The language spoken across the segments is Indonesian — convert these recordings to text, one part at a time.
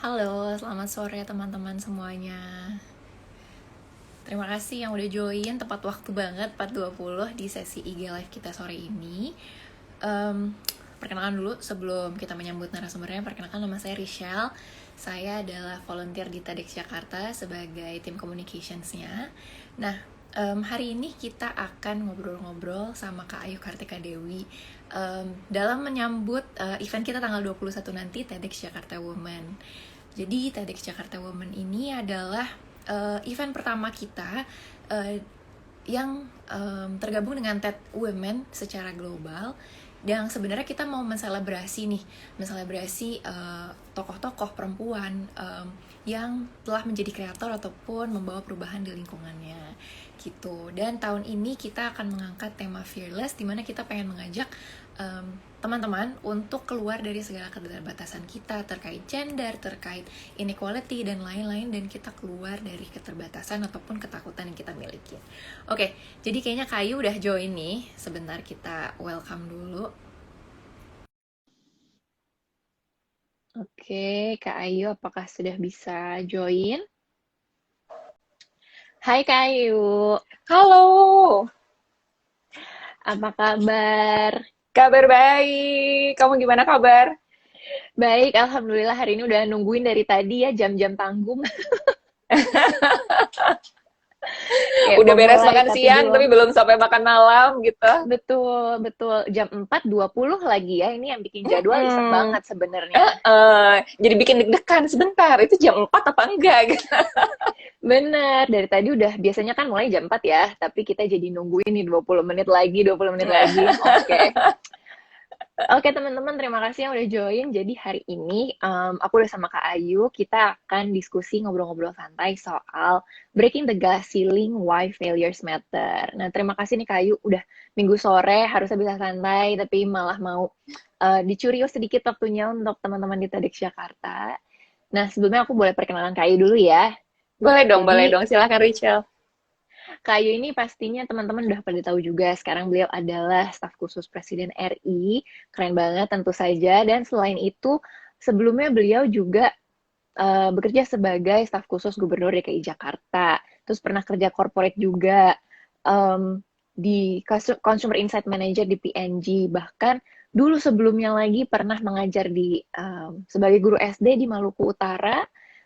Halo, selamat sore teman-teman semuanya. Terima kasih yang udah join tepat waktu banget 4.20 di sesi IG Live kita sore ini. Perkenalkan dulu sebelum kita menyambut narasumbernya. Perkenalkan, nama saya Richelle. Saya adalah volunteer di TEDx Jakarta sebagai tim communicationsnya. Nah, hari ini kita akan ngobrol-ngobrol sama Kak Ayu Kartika Dewi dalam menyambut event kita tanggal 21 nanti, TEDx Jakarta Women. Jadi TEDx Jakarta Women ini adalah event pertama kita yang tergabung dengan TED Women secara global. Dan sebenarnya kita mau menselebrasi tokoh-tokoh perempuan yang telah menjadi kreator ataupun membawa perubahan di lingkungannya gitu. Dan tahun ini kita akan mengangkat tema Fearless, di mana kita pengen mengajak teman-teman untuk keluar dari segala keterbatasan kita terkait gender, terkait inequality dan lain-lain, dan kita keluar dari keterbatasan ataupun ketakutan yang kita miliki. Oke, jadi kayaknya Kayu udah join nih. Sebentar kita welcome dulu. Oke, Kak Ayu apakah sudah bisa join? Hai Kak Ayu, Halo, apa kabar? kabar baik. Kamu gimana kabar? Baik, Alhamdulillah hari ini udah nungguin dari tadi ya, jam-jam tanggung. Kayak Udah mau beres mulai makan tapi siang, belum. tapi belum sampai makan malam gitu. Betul, betul. Jam 4.20 lagi ya. Ini yang bikin jadwal iseng Mm-mm. banget sebenarnya. Jadi bikin deg-degan sebentar. Itu jam 4 apa enggak? Gitu. Bener, dari tadi udah biasanya kan mulai jam 4 ya, tapi kita jadi nungguin nih 20 menit lagi, 20 menit lagi. Oke. Oke teman-teman, terima kasih yang udah join. Jadi hari ini aku udah sama Kak Ayu, kita akan diskusi ngobrol-ngobrol santai soal Breaking the Glass Ceiling, Why Failures Matter. Nah, terima kasih nih Kak Ayu, udah minggu sore, harusnya bisa santai, tapi malah mau dicuri sedikit waktunya untuk teman-teman di TEDx Jakarta. Nah, sebelumnya aku boleh perkenalan Kak Ayu dulu ya. Boleh Jadi dong. Silakan Rachel. Kak Ayu ini pastinya teman-teman udah pada tahu juga, sekarang beliau adalah staf khusus Presiden RI, keren banget tentu saja. Dan selain itu, sebelumnya beliau juga bekerja sebagai staf khusus Gubernur DKI Jakarta, terus pernah kerja corporate juga di Consumer Insight Manager di PNG, bahkan dulu sebelumnya lagi pernah mengajar di sebagai guru SD di Maluku Utara,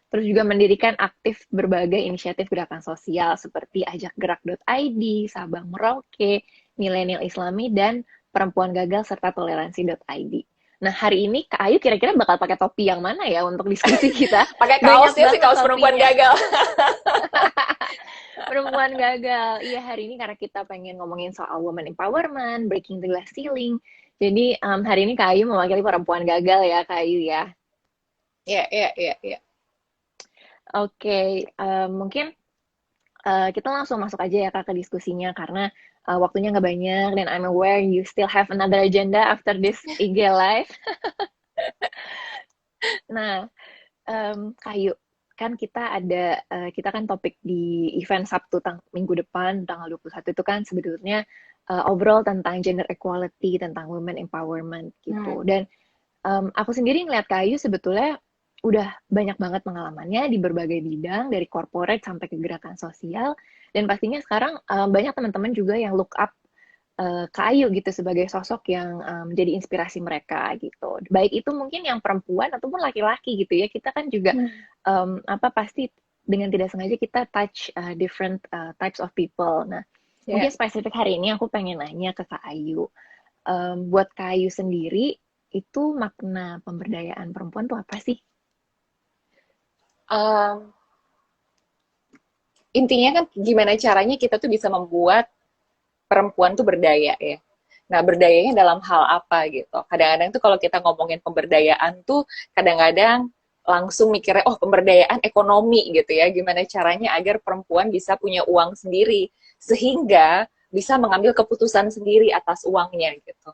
terus juga mendirikan aktif berbagai inisiatif gerakan sosial seperti ajakgerak.id, Sabang Merauke, Milenial Islami, dan Perempuan Gagal serta Toleransi.id. Nah, hari ini Kak Ayu kira-kira bakal pakai topi yang mana ya untuk diskusi kita? Pakai Banyak kaosnya sih, banget kaos perempuan topinya. gagal. Perempuan gagal. Iya, hari ini karena kita pengen ngomongin soal woman empowerment, breaking the glass ceiling. Jadi, hari ini Kak Ayu mewakili perempuan gagal ya, Kak Ayu ya. Iya. Oke, mungkin kita langsung masuk aja ya Kak ke diskusinya karena waktunya nggak banyak dan I'm aware you still have another agenda after this IG live. Nah, Kayu, kan kita kan topik di event Sabtu minggu depan tanggal 21 itu kan sebetulnya obrol tentang gender equality, tentang women empowerment gitu. Hmm. Dan aku sendiri ngeliat Kayu sebetulnya udah banyak banget pengalamannya di berbagai bidang, dari corporate sampai ke gerakan sosial, dan pastinya sekarang banyak teman-teman juga yang look up Kak Ayu gitu sebagai sosok yang menjadi inspirasi mereka gitu. Baik itu mungkin yang perempuan ataupun laki-laki gitu ya. Kita kan juga Hmm. pasti dengan tidak sengaja kita touch different types of people. Nah, mungkin Ya. spesifik hari ini aku pengen nanya ke Kak Ayu. Buat Kak Ayu sendiri itu makna pemberdayaan perempuan tuh apa sih? Um, Intinya kan gimana caranya kita tuh bisa membuat perempuan tuh berdaya ya. Nah, berdayanya dalam hal apa gitu. Kadang-kadang tuh kalau kita ngomongin pemberdayaan tuh kadang-kadang langsung mikirnya, oh pemberdayaan ekonomi gitu ya. Gimana caranya agar perempuan bisa punya uang sendiri. Sehingga bisa mengambil keputusan sendiri atas uangnya gitu.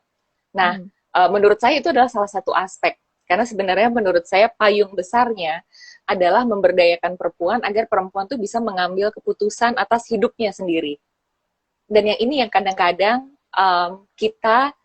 Nah, Mhm. menurut saya itu adalah salah satu aspek. Karena sebenarnya menurut saya payung besarnya adalah memberdayakan perempuan agar perempuan tuh bisa mengambil keputusan atas hidupnya sendiri. Dan yang ini yang kadang-kadang kita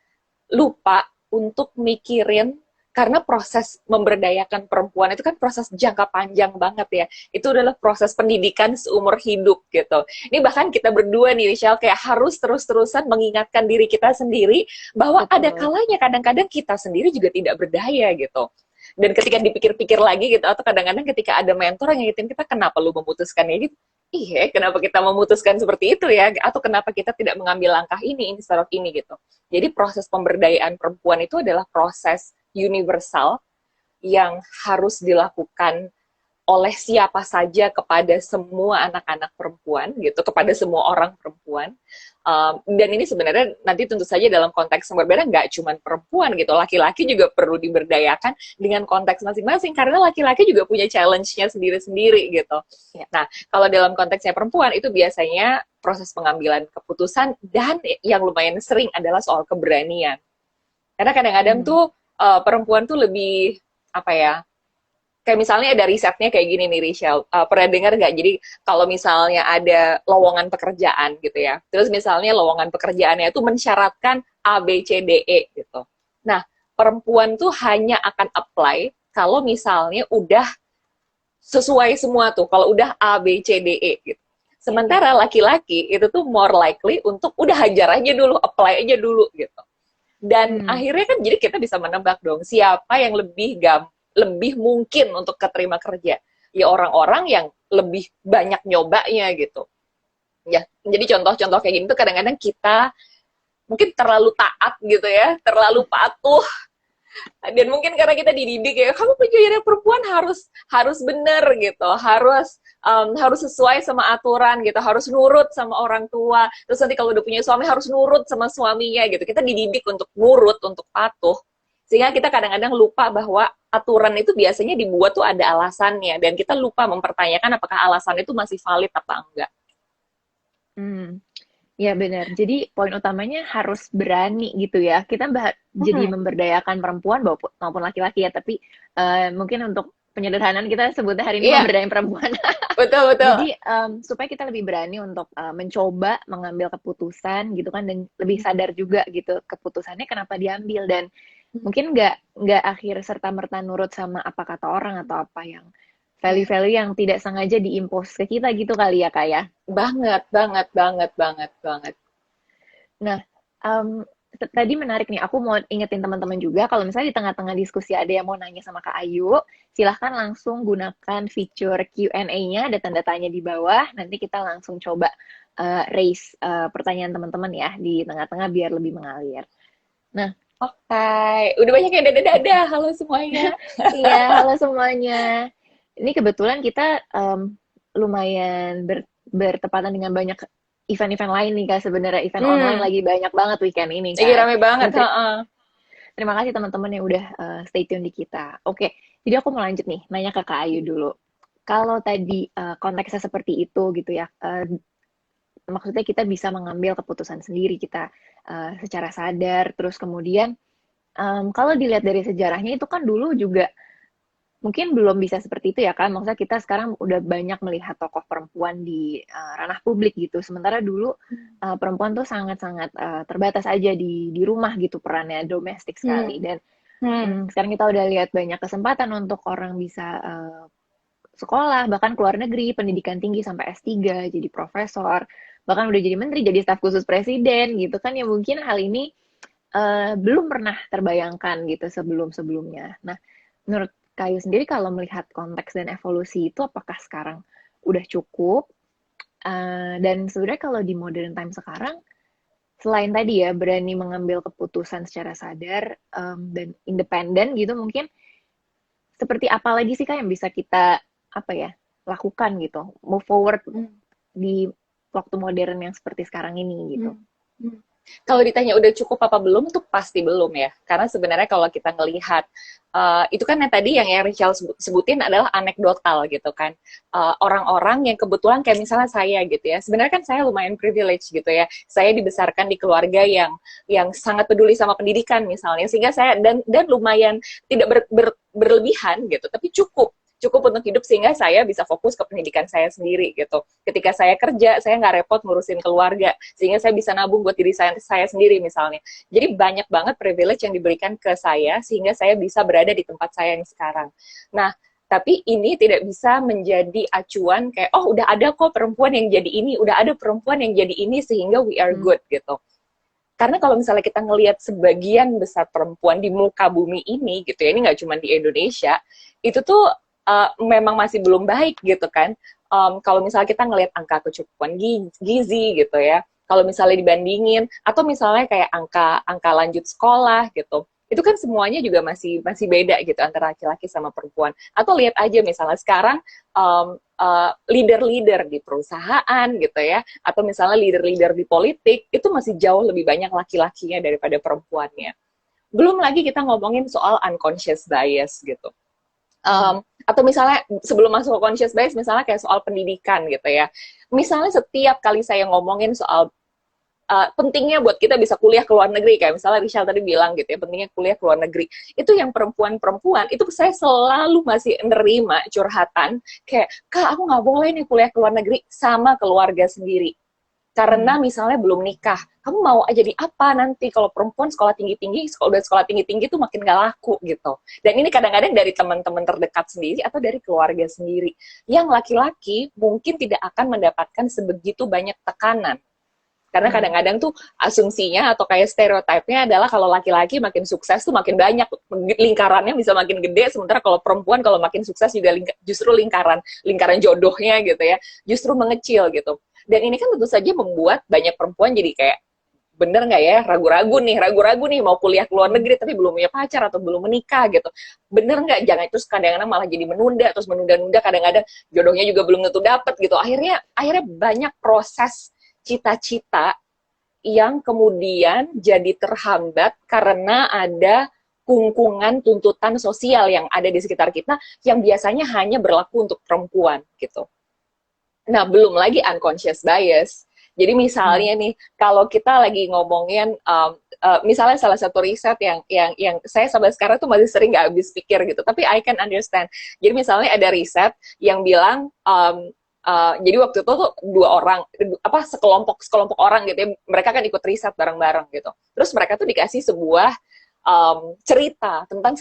lupa untuk mikirin Karena proses memberdayakan perempuan itu kan proses jangka panjang banget ya. Itu adalah proses pendidikan seumur hidup gitu. Ini bahkan kita berdua nih, Michelle, kayak harus terus-terusan mengingatkan diri kita sendiri bahwa Betul. ada kalanya kadang-kadang kita sendiri juga tidak berdaya gitu. Dan ketika dipikir-pikir lagi gitu, atau kadang-kadang ketika ada mentor yang ngingetin kita, kenapa lu memutuskan ya gitu? Iya, kenapa kita memutuskan seperti itu ya? Atau kenapa kita tidak mengambil langkah ini instead of ini gitu. Jadi proses pemberdayaan perempuan itu adalah proses universal yang harus dilakukan oleh siapa saja kepada semua anak-anak perempuan gitu, kepada semua orang perempuan. Dan ini sebenarnya nanti tentu saja dalam konteks yang berbeda, nggak cuma perempuan gitu, laki-laki juga perlu diberdayakan dengan konteks masing-masing, karena laki-laki juga punya challenge-nya sendiri-sendiri gitu. Nah, kalau dalam konteksnya perempuan itu biasanya proses pengambilan keputusan, dan yang lumayan sering adalah soal keberanian. Karena kadang-kadang tuh perempuan tuh lebih, apa ya, kayak misalnya ada risetnya kayak gini nih, Rachel. Pernah dengar nggak? Jadi kalau misalnya ada lowongan pekerjaan gitu ya, terus misalnya lowongan pekerjaannya itu mensyaratkan A, B, C, D, E gitu. Nah, perempuan tuh hanya akan apply kalau misalnya udah sesuai semua tuh, kalau udah A, B, C, D, E gitu. Sementara laki-laki itu tuh more likely untuk udah hajar aja dulu, apply aja dulu gitu. Dan akhirnya kan jadi kita bisa menebak dong siapa yang lebih mungkin untuk keterima kerja. Ya orang-orang yang lebih banyak nyobanya gitu. Ya, jadi contoh-contoh kayak gini tuh kadang-kadang kita mungkin terlalu taat gitu ya, terlalu patuh. Dan mungkin karena kita dididik ya, kamu jadi perempuan harus bener gitu, harus sesuai sama aturan gitu, harus nurut sama orang tua. Terus nanti kalau udah punya suami harus nurut sama suaminya gitu. Kita dididik untuk nurut, untuk patuh. Sehingga kita kadang-kadang lupa bahwa aturan itu biasanya dibuat tuh ada alasannya, dan kita lupa mempertanyakan apakah alasan itu masih valid apa enggak. Ya benar. Jadi poin utamanya harus berani gitu ya. Kita jadi memberdayakan perempuan maupun laki-laki ya. Tapi mungkin untuk penyederhanaan kita sebutnya hari ini memberdayakan perempuan. Betul. Jadi supaya kita lebih berani untuk mencoba mengambil keputusan gitu kan, dan lebih sadar juga gitu keputusannya kenapa diambil, dan mungkin nggak akhir serta merta nurut sama apa kata orang atau apa yang value-value yang tidak sengaja diimpose ke kita gitu kali ya, Kak ya. Banget. Nah, tadi menarik nih, aku mau ingetin teman-teman juga, kalau misalnya di tengah-tengah diskusi ada yang mau nanya sama Kak Ayu, silahkan langsung gunakan fitur Q&A-nya, ada tanda tanya di bawah, nanti kita langsung coba raise pertanyaan teman-teman ya, di tengah-tengah biar lebih mengalir. Nah, Oke, udah banyak yang dadah-dadah, halo semuanya. Iya, halo semuanya. Ini kebetulan kita lumayan bertepatan dengan banyak event-event lain nih Kak, sebenarnya event online lagi banyak banget weekend ini kan. Lagi rame banget. Terima kasih teman-teman yang udah stay tune di kita. Oke, jadi aku mau lanjut nih, nanya ke Kak Ayu dulu. Kalau tadi konteksnya seperti itu gitu ya, maksudnya kita bisa mengambil keputusan sendiri kita secara sadar, terus kemudian kalau dilihat dari sejarahnya itu kan dulu juga mungkin belum bisa seperti itu ya kan, maksudnya kita sekarang udah banyak melihat tokoh perempuan di ranah publik gitu, sementara dulu perempuan tuh sangat-sangat terbatas aja di rumah gitu, perannya domestik sekali. Dan sekarang kita udah lihat banyak kesempatan untuk orang bisa sekolah, bahkan keluar negeri, pendidikan tinggi sampai S3, jadi profesor, bahkan udah jadi menteri, jadi staf khusus presiden gitu kan, ya mungkin hal ini belum pernah terbayangkan gitu sebelum-sebelumnya. Nah, menurut Kayu sendiri kalau melihat konteks dan evolusi itu, apakah sekarang udah cukup? Dan sebenarnya kalau di modern time sekarang, selain tadi ya berani mengambil keputusan secara sadar dan independen gitu, mungkin seperti apa lagi sih Kak yang bisa kita lakukan gitu, move forward di waktu modern yang seperti sekarang ini gitu? Kalau ditanya udah cukup apa belum, tuh pasti belum ya. Karena sebenarnya kalau kita ngelihat, itu kan yang tadi yang Rachel sebutin adalah anekdotal gitu kan. Orang-orang yang kebetulan kayak misalnya saya gitu ya. Sebenarnya kan saya lumayan privilege gitu ya. Saya dibesarkan di keluarga yang sangat peduli sama pendidikan misalnya. Sehingga saya, dan lumayan tidak berlebihan gitu, tapi cukup cukup untuk hidup sehingga saya bisa fokus ke pendidikan saya sendiri gitu. Ketika saya kerja, saya nggak repot ngurusin keluarga, sehingga saya bisa nabung buat diri saya sendiri misalnya. Jadi banyak banget privilege yang diberikan ke saya, sehingga saya bisa berada di tempat saya yang sekarang. Nah, tapi ini tidak bisa menjadi acuan kayak, oh udah ada kok perempuan yang jadi ini, udah ada perempuan yang jadi ini, sehingga we are good gitu. Karena kalau misalnya kita ngelihat sebagian besar perempuan di muka bumi ini gitu ya, ini nggak cuma di Indonesia, itu tuh memang masih belum baik gitu kan. Kalau misalnya kita ngelihat angka kecukupan gizi gitu ya, kalau misalnya dibandingin, atau misalnya kayak angka lanjut sekolah gitu, itu kan semuanya juga masih beda gitu antara laki-laki sama perempuan. Atau lihat aja misalnya sekarang leader-leader di perusahaan gitu ya, atau misalnya leader-leader di politik, itu masih jauh lebih banyak laki-lakinya daripada perempuannya. Belum lagi kita ngomongin soal unconscious bias gitu. Atau misalnya sebelum masuk ke conscious bias, misalnya kayak soal pendidikan gitu ya. Misalnya setiap kali saya ngomongin soal pentingnya buat kita bisa kuliah ke luar negeri, kayak misalnya Rishal tadi bilang gitu ya, pentingnya kuliah ke luar negeri, itu yang perempuan-perempuan itu saya selalu masih nerima curhatan kayak, kak aku nggak boleh nih kuliah ke luar negeri sama keluarga sendiri karena misalnya belum nikah. Kamu mau jadi apa nanti kalau perempuan sekolah tinggi-tinggi, udah sekolah tinggi-tinggi tuh makin gak laku gitu. Dan ini kadang-kadang dari teman-teman terdekat sendiri atau dari keluarga sendiri. Yang laki-laki mungkin tidak akan mendapatkan sebegitu banyak tekanan. Karena kadang-kadang tuh asumsinya atau kayak stereotipnya adalah kalau laki-laki makin sukses tuh makin banyak, lingkarannya bisa makin gede, sementara kalau perempuan kalau makin sukses juga justru lingkaran jodohnya gitu ya, justru mengecil gitu. Dan ini kan tentu saja membuat banyak perempuan jadi kayak, bener nggak ya, ragu-ragu nih mau kuliah ke luar negeri tapi belum punya pacar atau belum menikah gitu. Bener nggak? Jangan, terus kadang-kadang malah jadi terus menunda-nunda, kadang-kadang jodohnya juga belum tentu dapet gitu. Akhirnya banyak proses cita-cita yang kemudian jadi terhambat karena ada kungkungan tuntutan sosial yang ada di sekitar kita yang biasanya hanya berlaku untuk perempuan gitu. Nah, belum lagi unconscious bias. Jadi misalnya nih, kalau kita lagi ngomongin, misalnya salah satu riset yang saya sampai sekarang tuh masih sering nggak habis pikir gitu, tapi I can understand. Jadi misalnya ada riset yang bilang, jadi waktu itu tuh sekelompok orang gitu ya, mereka kan ikut riset bareng-bareng gitu. Terus mereka tuh dikasih sebuah cerita tentang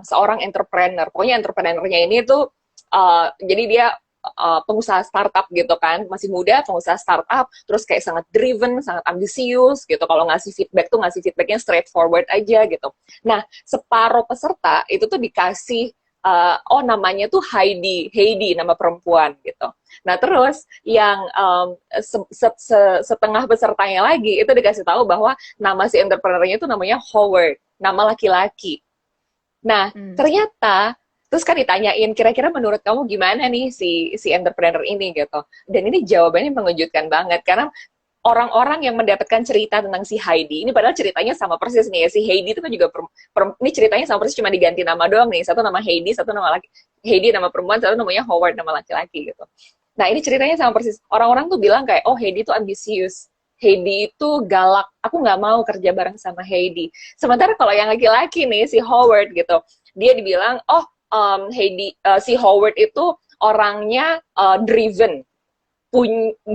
seorang entrepreneur. Pokoknya entrepreneurnya ini tuh jadi dia pengusaha startup gitu kan, masih muda, pengusaha startup, terus kayak sangat driven, sangat ambisius gitu. Kalau ngasih feedbacknya straightforward aja gitu. Nah, separuh peserta itu tuh dikasih namanya tuh Heidi nama perempuan gitu. Nah terus yang setengah pesertanya lagi itu dikasih tahu bahwa nama si entrepreneurnya itu namanya Howard, nama laki-laki. Nah ternyata terus kan ditanyain, kira-kira menurut kamu gimana nih si entrepreneur ini gitu. Dan ini jawabannya mengejutkan banget karena orang-orang yang mendapatkan cerita tentang si Heidi, ini padahal ceritanya sama persis nih ya, si Heidi itu kan juga ini ceritanya sama persis, cuma diganti nama doang nih, satu nama Heidi, satu nama Heidi nama perempuan, satu namanya Howard nama laki-laki gitu. Nah ini ceritanya sama persis, orang-orang tuh bilang kayak, oh Heidi itu ambisius, Heidi itu galak, aku nggak mau kerja bareng sama Heidi. Sementara kalau yang laki-laki nih, si Howard gitu, dia dibilang, si Howard itu orangnya driven,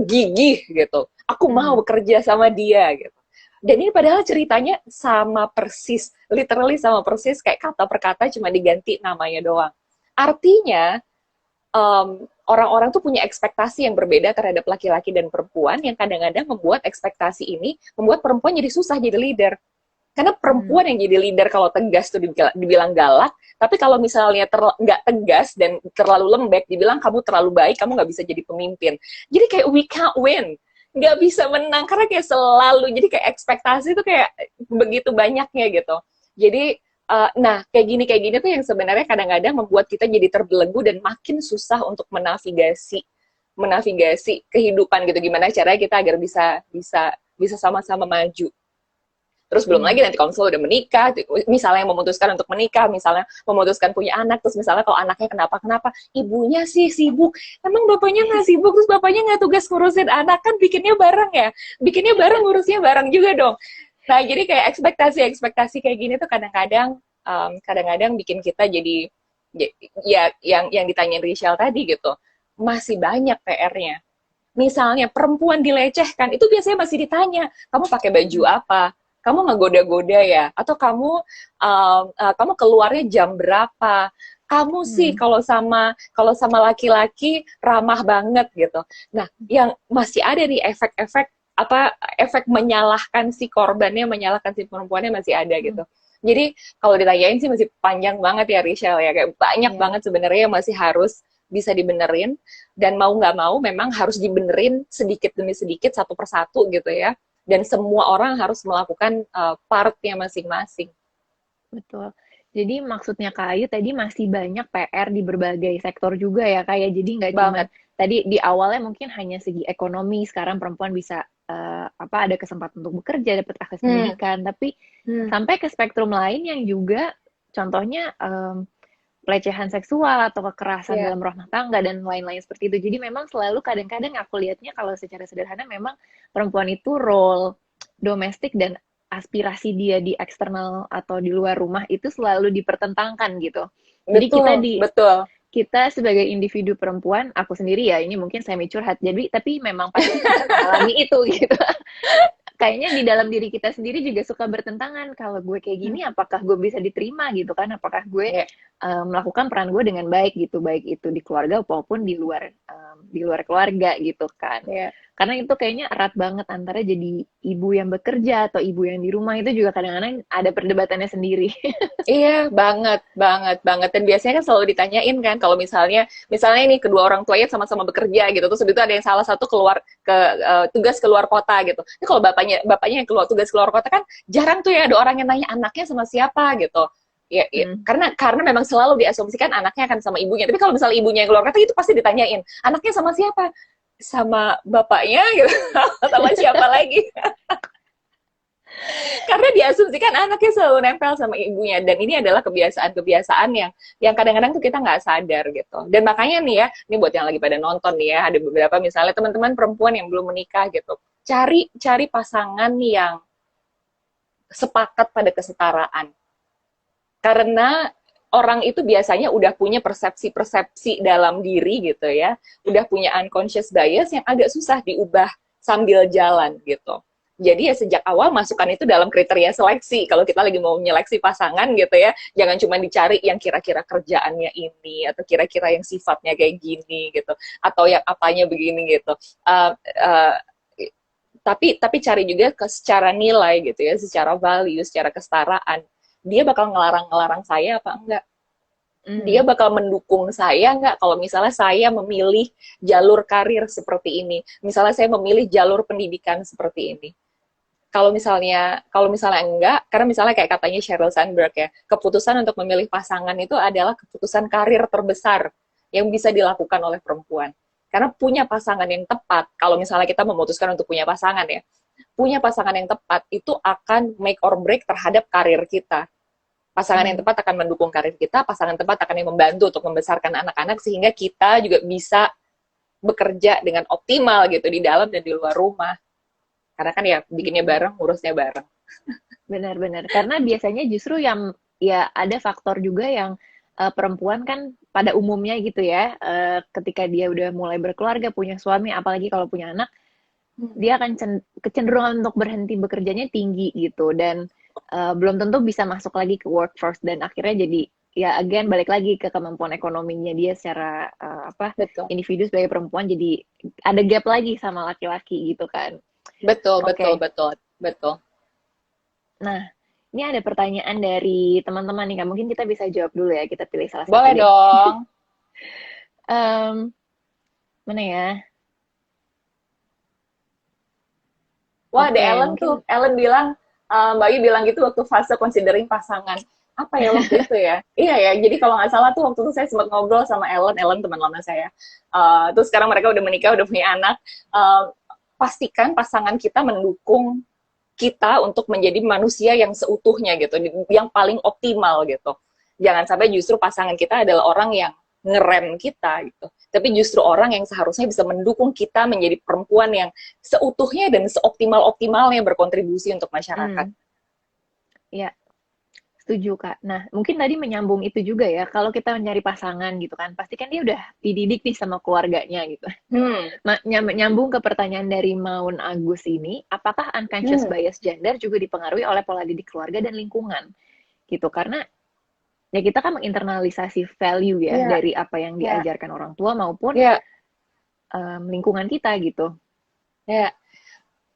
gigih gitu. Aku mau bekerja sama dia gitu. Dan ini padahal ceritanya sama persis, literally sama persis, kayak kata per kata cuma diganti namanya doang. Artinya orang-orang tuh punya ekspektasi yang berbeda terhadap laki-laki dan perempuan, yang kadang-kadang membuat ekspektasi ini membuat perempuan jadi susah jadi leader. Karena perempuan yang jadi leader kalau tegas tuh dibilang galak, tapi kalau misalnya nggak tegas dan terlalu lembek, dibilang kamu terlalu baik, kamu nggak bisa jadi pemimpin. Jadi kayak we can't win, nggak bisa menang, karena kayak selalu, jadi kayak ekspektasi tuh kayak begitu banyaknya gitu. Jadi, nah kayak gini tuh yang sebenarnya kadang-kadang membuat kita jadi terbelenggu dan makin susah untuk menavigasi kehidupan gitu. Gimana caranya kita agar bisa sama-sama maju. Terus belum lagi nanti kalau misalnya udah menikah, misalnya yang memutuskan untuk menikah, misalnya memutuskan punya anak, terus misalnya kalau anaknya kenapa, ibunya sih sibuk, emang bapaknya nggak sibuk, terus bapaknya nggak tugas ngurusin anak, kan bikinnya bareng ngurusnya bareng juga dong. Nah jadi kayak ekspektasi kayak gini tuh kadang-kadang bikin kita jadi Ya, yang ditanyain Rachel tadi gitu, masih banyak PR-nya. Misalnya perempuan dilecehkan, itu biasanya masih ditanya, kamu pakai baju apa? Kamu ngegoda-goda ya? Atau kamu keluarnya jam berapa? Kamu sih kalau sama laki-laki ramah banget gitu. Nah, yang masih ada di efek-efek efek menyalahkan si korbannya, menyalahkan si perempuannya masih ada gitu. Jadi kalau ditanyain sih masih panjang banget ya Rachel ya, kayak banyak banget sebenarnya yang masih harus bisa dibenerin, dan mau nggak mau memang harus dibenerin sedikit demi sedikit, satu persatu gitu ya, dan semua orang harus melakukan partnya masing-masing. Betul. Jadi maksudnya Kak Ayu tadi masih banyak PR di berbagai sektor juga ya Kak ya. Jadi nggak cuman Banget. tadi di awalnya mungkin hanya segi ekonomi, sekarang perempuan bisa ada kesempatan untuk bekerja, dapat akses pendidikan, tapi sampai ke spektrum lain yang juga contohnya pelecehan seksual atau kekerasan Ya, dalam rumah tangga dan lain-lain seperti itu. Jadi memang selalu kadang-kadang aku lihatnya kalau secara sederhana memang perempuan itu role domestik dan aspirasi dia di eksternal atau di luar rumah itu selalu dipertentangkan gitu. Jadi betul, betul. kita sebagai individu perempuan, aku sendiri ya, ini mungkin semi curhat, jadi tapi memang pasti kita mengalami itu gitu. Kayaknya di dalam diri kita sendiri juga suka bertentangan. Kalau gue kayak gini, apakah gue bisa diterima gitu kan? Apakah gue Ya, melakukan peran gue dengan baik gitu, baik itu di keluarga maupun di luar keluarga gitu kan? ya. Karena itu kayaknya erat banget antara jadi ibu yang bekerja atau ibu yang di rumah itu juga kadang-kadang ada perdebatannya sendiri. Iya, banget, banget, banget. Dan biasanya kan selalu ditanyain kan, kalau misalnya ini kedua orang tuanya sama-sama bekerja gitu, terus habis itu ada yang salah satu keluar tugas keluar kota gitu. Ini kalau bapaknya yang tugas keluar kota kan jarang tuh ya ada orang yang nanya anaknya sama siapa gitu. Ya, ya, Hmm. karena memang selalu diasumsikan anaknya akan sama ibunya. Tapi kalau misalnya ibunya yang keluar kota itu pasti ditanyain, anaknya sama siapa? Sama bapaknya gitu. Sama siapa lagi? Karena diasumsikan anaknya selalu nempel sama ibunya, dan ini adalah kebiasaan-kebiasaan yang kadang-kadang tuh kita nggak sadar gitu. Dan makanya nih ya, ini buat yang lagi pada nonton nih ya, ada beberapa misalnya teman-teman perempuan yang belum menikah gitu, cari pasangan yang sepakat pada kesetaraan, karena orang itu biasanya udah punya persepsi-persepsi dalam diri gitu ya, udah punya unconscious bias yang agak susah diubah sambil jalan gitu. Jadi ya sejak awal masukkan itu dalam kriteria seleksi. Kalau kita lagi mau menyeleksi pasangan gitu ya, jangan cuma dicari yang kira-kira kerjaannya ini, atau kira-kira yang sifatnya kayak gini gitu, atau yang apanya begini gitu. Uh, uh, tapi cari juga secara nilai gitu ya, secara value, secara kesetaraan. Dia bakal ngelarang-ngelarang saya apa enggak? Dia bakal mendukung saya nggak kalau misalnya saya memilih jalur karir seperti ini? Misalnya saya memilih jalur pendidikan seperti ini. Kalau misalnya enggak, karena misalnya kayak katanya Sheryl Sandberg ya, keputusan untuk memilih pasangan itu adalah keputusan karir terbesar yang bisa dilakukan oleh perempuan. Karena punya pasangan yang tepat, kalau misalnya kita memutuskan untuk punya pasangan ya, punya pasangan yang tepat itu akan make or break terhadap karir kita. Pasangan yang tepat akan mendukung karir kita, pasangan tepat akan yang membantu untuk membesarkan anak-anak sehingga kita juga bisa bekerja dengan optimal gitu di dalam dan di luar rumah. Karena kan ya bikinnya bareng, ngurusnya bareng. Benar-benar. Karena biasanya justru yang ya ada faktor juga yang perempuan kan pada umumnya gitu ya, ketika dia udah mulai berkeluarga, punya suami, apalagi kalau punya anak, dia akan kecenderungan untuk berhenti bekerjanya tinggi gitu dan belum tentu bisa masuk lagi ke workforce dan akhirnya jadi ya again balik lagi ke kemampuan ekonominya dia secara Betul. individu sebagai perempuan jadi ada gap lagi sama laki-laki gitu kan. Betul, Oke. betul, betul, betul. Nah, ini ada pertanyaan dari teman-teman nih, Kak. Mungkin kita bisa jawab dulu ya. Kita pilih salah satu Boleh deh. dong. Em, mana ya? Wah, ada Oke, Ellen mungkin tuh. Ellen bilang, Mbak Yu bilang gitu waktu fase considering pasangan. Apa ya waktu itu ya? Iya ya, jadi kalau nggak salah tuh waktu itu saya sempat ngobrol sama Ellen teman lama saya. Terus sekarang mereka udah menikah, udah punya anak. Pastikan pasangan kita mendukung kita untuk menjadi manusia yang seutuhnya gitu, yang paling optimal gitu. Jangan sampai justru pasangan kita adalah orang yang ngerem kita gitu. Tapi justru orang yang seharusnya bisa mendukung kita menjadi perempuan yang seutuhnya dan seoptimal-optimalnya berkontribusi untuk masyarakat. ya Setuju, Kak. Nah, mungkin tadi menyambung itu juga ya, kalau kita mencari pasangan gitu kan, pasti kan dia udah dididik nih sama keluarganya gitu. Hmm, Nyambung ke pertanyaan dari Maun Agus ini, apakah unconscious hmm, bias gender juga dipengaruhi oleh pola didik keluarga dan lingkungan? Gitu, karena ya kita kan menginternalisasi value ya ya, dari apa yang ya, diajarkan orang tua maupun ya, lingkungan kita gitu. ya.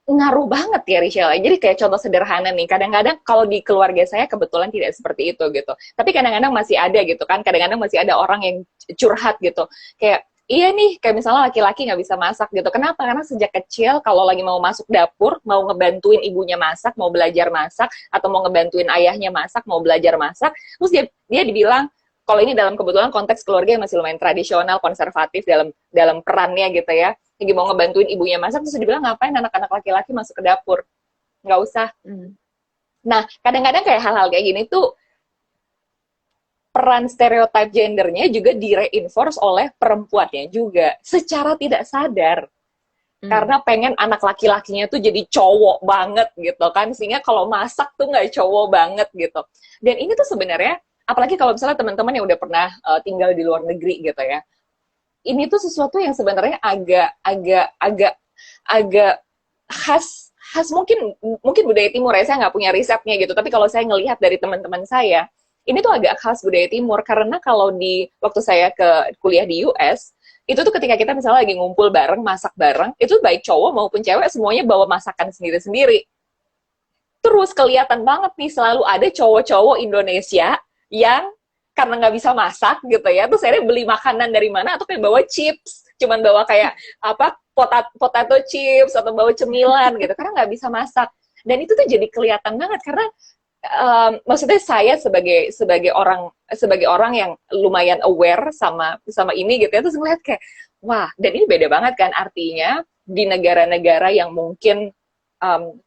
Ngaruh banget ya Rachel. Jadi kayak contoh sederhana nih, kadang-kadang kalau di keluarga saya kebetulan tidak seperti itu gitu. Tapi kadang-kadang masih ada gitu kan, kadang-kadang masih ada orang yang curhat gitu. Kayak, iya nih, kayak misalnya laki-laki nggak bisa masak gitu. Kenapa? Karena sejak kecil kalau lagi mau masuk dapur, mau ngebantuin ibunya masak, mau belajar masak, atau mau ngebantuin ayahnya masak, mau belajar masak, terus dia dibilang, kalau ini dalam kebetulan konteks keluarga yang masih lumayan tradisional, konservatif dalam dalam perannya gitu ya, lagi mau ngebantuin ibunya masak terus dibilang ngapain anak-anak laki-laki masuk ke dapur, nggak usah. Hmm. Nah kadang-kadang kayak hal-hal kayak gini tuh peran stereotip gendernya juga direinforce oleh perempuannya juga secara tidak sadar, Hmm. karena pengen anak laki-lakinya tuh jadi cowok banget gitu kan, sehingga kalau masak tuh nggak cowok banget gitu. Dan ini tuh sebenarnya apalagi kalau misalnya teman-teman yang udah pernah tinggal di luar negeri gitu ya, ini tuh sesuatu yang sebenarnya agak agak agak agak khas khas mungkin mungkin budaya timur ya, saya nggak punya risetnya gitu, tapi kalau saya ngelihat dari teman-teman saya ini tuh agak khas budaya timur, karena kalau di waktu saya ke kuliah di US itu tuh ketika kita misalnya lagi ngumpul bareng masak bareng, itu baik cowok maupun cewek semuanya bawa masakan sendiri-sendiri. Terus kelihatan banget nih selalu ada cowok-cowok Indonesia yang karena nggak bisa masak gitu ya, terus akhirnya beli makanan dari mana atau kayak bawa chips, cuman bawa kayak apa potato chips atau bawa cemilan gitu karena nggak bisa masak. Dan itu tuh jadi kelihatan banget karena maksudnya saya sebagai orang yang lumayan aware sama sama ini gitu ya, terus ngeliat kayak wah, dan ini beda banget kan, artinya di negara-negara yang mungkin um,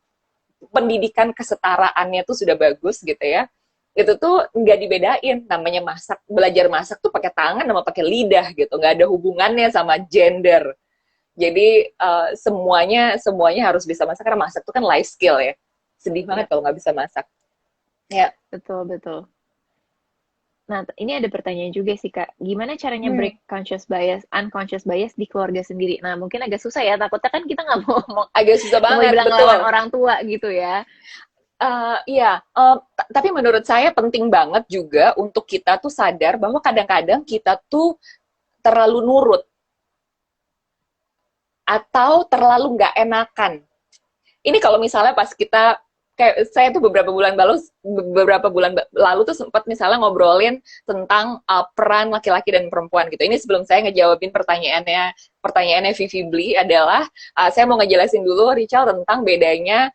pendidikan kesetaraannya tuh sudah bagus gitu ya, itu tuh nggak dibedain namanya masak, belajar masak tuh pakai tangan sama pakai lidah gitu, nggak ada hubungannya sama gender. Jadi semuanya semuanya harus bisa masak karena masak tuh kan life skill ya, sedih banget Ya, kalau nggak bisa masak ya. betul betul. Nah, ini ada pertanyaan juga sih, Kak. Gimana caranya Hmm, break unconscious bias di keluarga sendiri? Nah, mungkin agak susah ya. Takutnya kan kita nggak mau agak susah nggak mau banget dibilang betul. lawan orang tua gitu ya. Iya, tapi menurut saya penting banget juga untuk kita tuh sadar bahwa kadang-kadang kita tuh terlalu nurut atau terlalu nggak enakan. Ini kalau misalnya pas kita kayak saya tuh beberapa bulan lalu tuh sempat misalnya ngobrolin tentang peran laki-laki dan perempuan gitu. Ini sebelum saya ngejawabin pertanyaannya Vivi Bli adalah saya mau ngejelasin dulu Richard tentang bedanya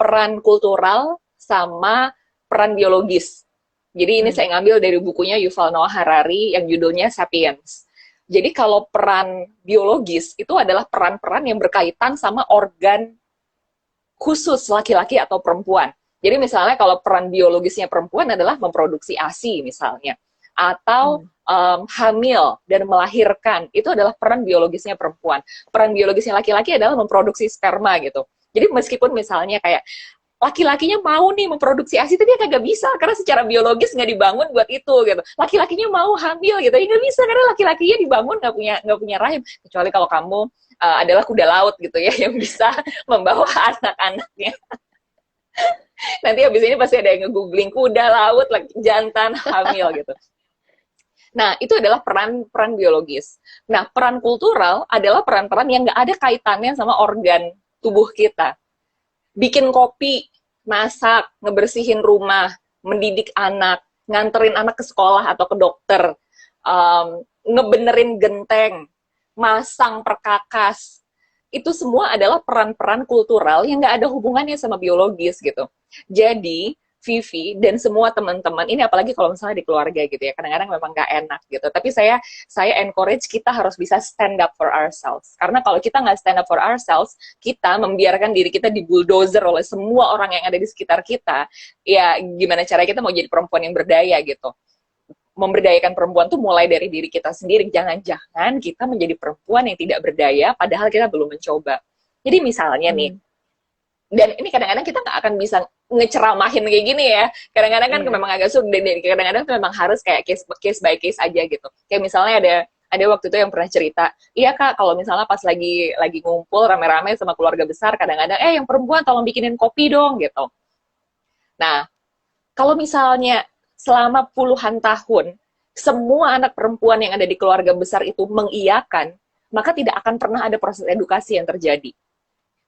peran kultural sama peran biologis. Jadi ini Hmm. saya ngambil dari bukunya Yuval Noah Harari yang judulnya Sapiens. Jadi kalau peran biologis itu adalah peran-peran yang berkaitan sama organ khusus laki-laki atau perempuan. Jadi misalnya kalau peran biologisnya perempuan adalah memproduksi ASI misalnya, atau Hmm. hamil dan melahirkan, itu adalah peran biologisnya perempuan. Peran biologisnya laki-laki adalah memproduksi sperma gitu. Jadi meskipun misalnya kayak laki-lakinya mau nih memproduksi ASI tapi dia kagak bisa karena secara biologis nggak dibangun buat itu gitu. Laki-lakinya mau hamil gitu, ya nggak bisa karena laki-lakinya dibangun nggak punya rahim. Kecuali kalau kamu adalah kuda laut gitu ya yang bisa membawa anak-anaknya. Nanti habis ini pasti ada yang nge-googling kuda laut jantan hamil gitu. Nah, itu adalah peran-peran biologis. Nah, peran kultural adalah peran-peran yang nggak ada kaitannya sama organ tubuh kita. Bikin kopi, masak, ngebersihin rumah, mendidik anak, nganterin anak ke sekolah atau ke dokter, ngebenerin genteng, masang perkakas, itu semua adalah peran-peran kultural yang nggak ada hubungannya sama biologis gitu. Jadi Vivi dan semua teman-teman ini, apalagi kalau misalnya di keluarga gitu ya, kadang-kadang memang nggak enak gitu, tapi saya encourage kita harus bisa stand up for ourselves, karena kalau kita nggak stand up for ourselves, kita membiarkan diri kita dibulldozer oleh semua orang yang ada di sekitar kita. Ya gimana cara kita mau jadi perempuan yang berdaya gitu. Memberdayakan perempuan tuh mulai dari diri kita sendiri. Jangan-jangan kita menjadi perempuan yang tidak berdaya padahal kita belum mencoba. Jadi misalnya nih, Hmm. Dan ini kadang-kadang kita nggak akan bisa ngeceramahin kayak gini ya. Kadang-kadang kan Iya. memang agak sulit, dan kadang-kadang tuh memang harus kayak case by case aja gitu. Kayak misalnya ada waktu itu yang pernah cerita, iya kak, kalau misalnya pas lagi ngumpul rame-rame sama keluarga besar, kadang-kadang yang perempuan tolong bikinin kopi dong gitu. Nah, kalau misalnya selama puluhan tahun semua anak perempuan yang ada di keluarga besar itu mengiyakan, maka tidak akan pernah ada proses edukasi yang terjadi.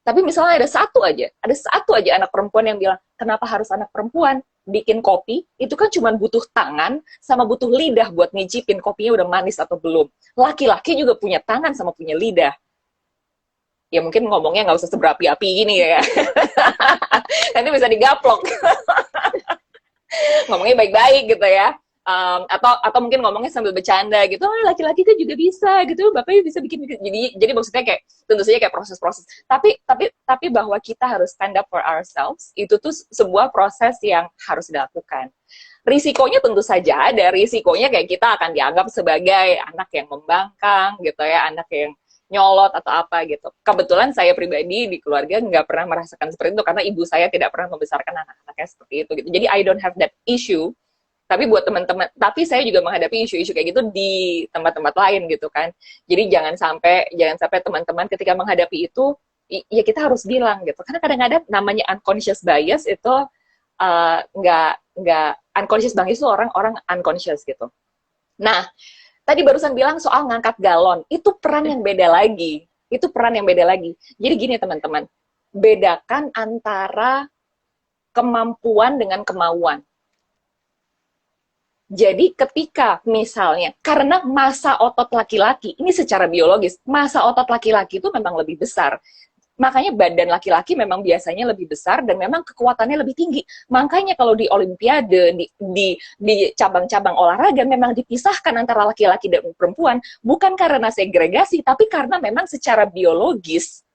Tapi misalnya ada satu aja anak perempuan yang bilang, kenapa harus anak perempuan bikin kopi? Itu kan cuma butuh tangan sama butuh lidah buat ngicipin kopinya udah manis atau belum. Laki-laki juga punya tangan sama punya lidah. Ya mungkin ngomongnya nggak usah seberapi-api gini ya. Nanti bisa digaplok. Ngomongnya baik-baik gitu ya. Atau mungkin ngomongnya sambil bercanda gitu, laki-laki kan juga bisa gitu, bapaknya bisa bikin, jadi maksudnya kayak tentu saja kayak proses-proses, tapi bahwa kita harus stand up for ourselves itu tuh sebuah proses yang harus dilakukan. Risikonya tentu saja ada, risikonya kayak kita akan dianggap sebagai anak yang membangkang gitu ya, anak yang nyolot atau apa gitu. Kebetulan saya pribadi di keluarga nggak pernah merasakan seperti itu karena ibu saya tidak pernah membesarkan anak-anaknya seperti itu gitu. Jadi I don't have that issue. Tapi buat teman-teman, tapi saya juga menghadapi isu-isu kayak gitu di tempat-tempat lain gitu kan. Jadi jangan sampai teman-teman ketika menghadapi itu, ya kita harus bilang gitu. Karena kadang-kadang namanya unconscious bias itu nggak unconscious bias itu orang-orang unconscious gitu. Nah, tadi barusan bilang soal ngangkat galon, itu peran yang beda lagi. Itu peran yang beda lagi. Jadi gini teman-teman, bedakan antara kemampuan dengan kemauan. Jadi ketika misalnya, karena massa otot laki-laki, ini secara biologis, massa otot laki-laki itu memang lebih besar. Makanya badan laki-laki memang biasanya lebih besar dan memang kekuatannya lebih tinggi. Makanya kalau di olimpiade, di cabang-cabang olahraga memang dipisahkan antara laki-laki dan perempuan, bukan karena segregasi, tapi karena memang secara biologis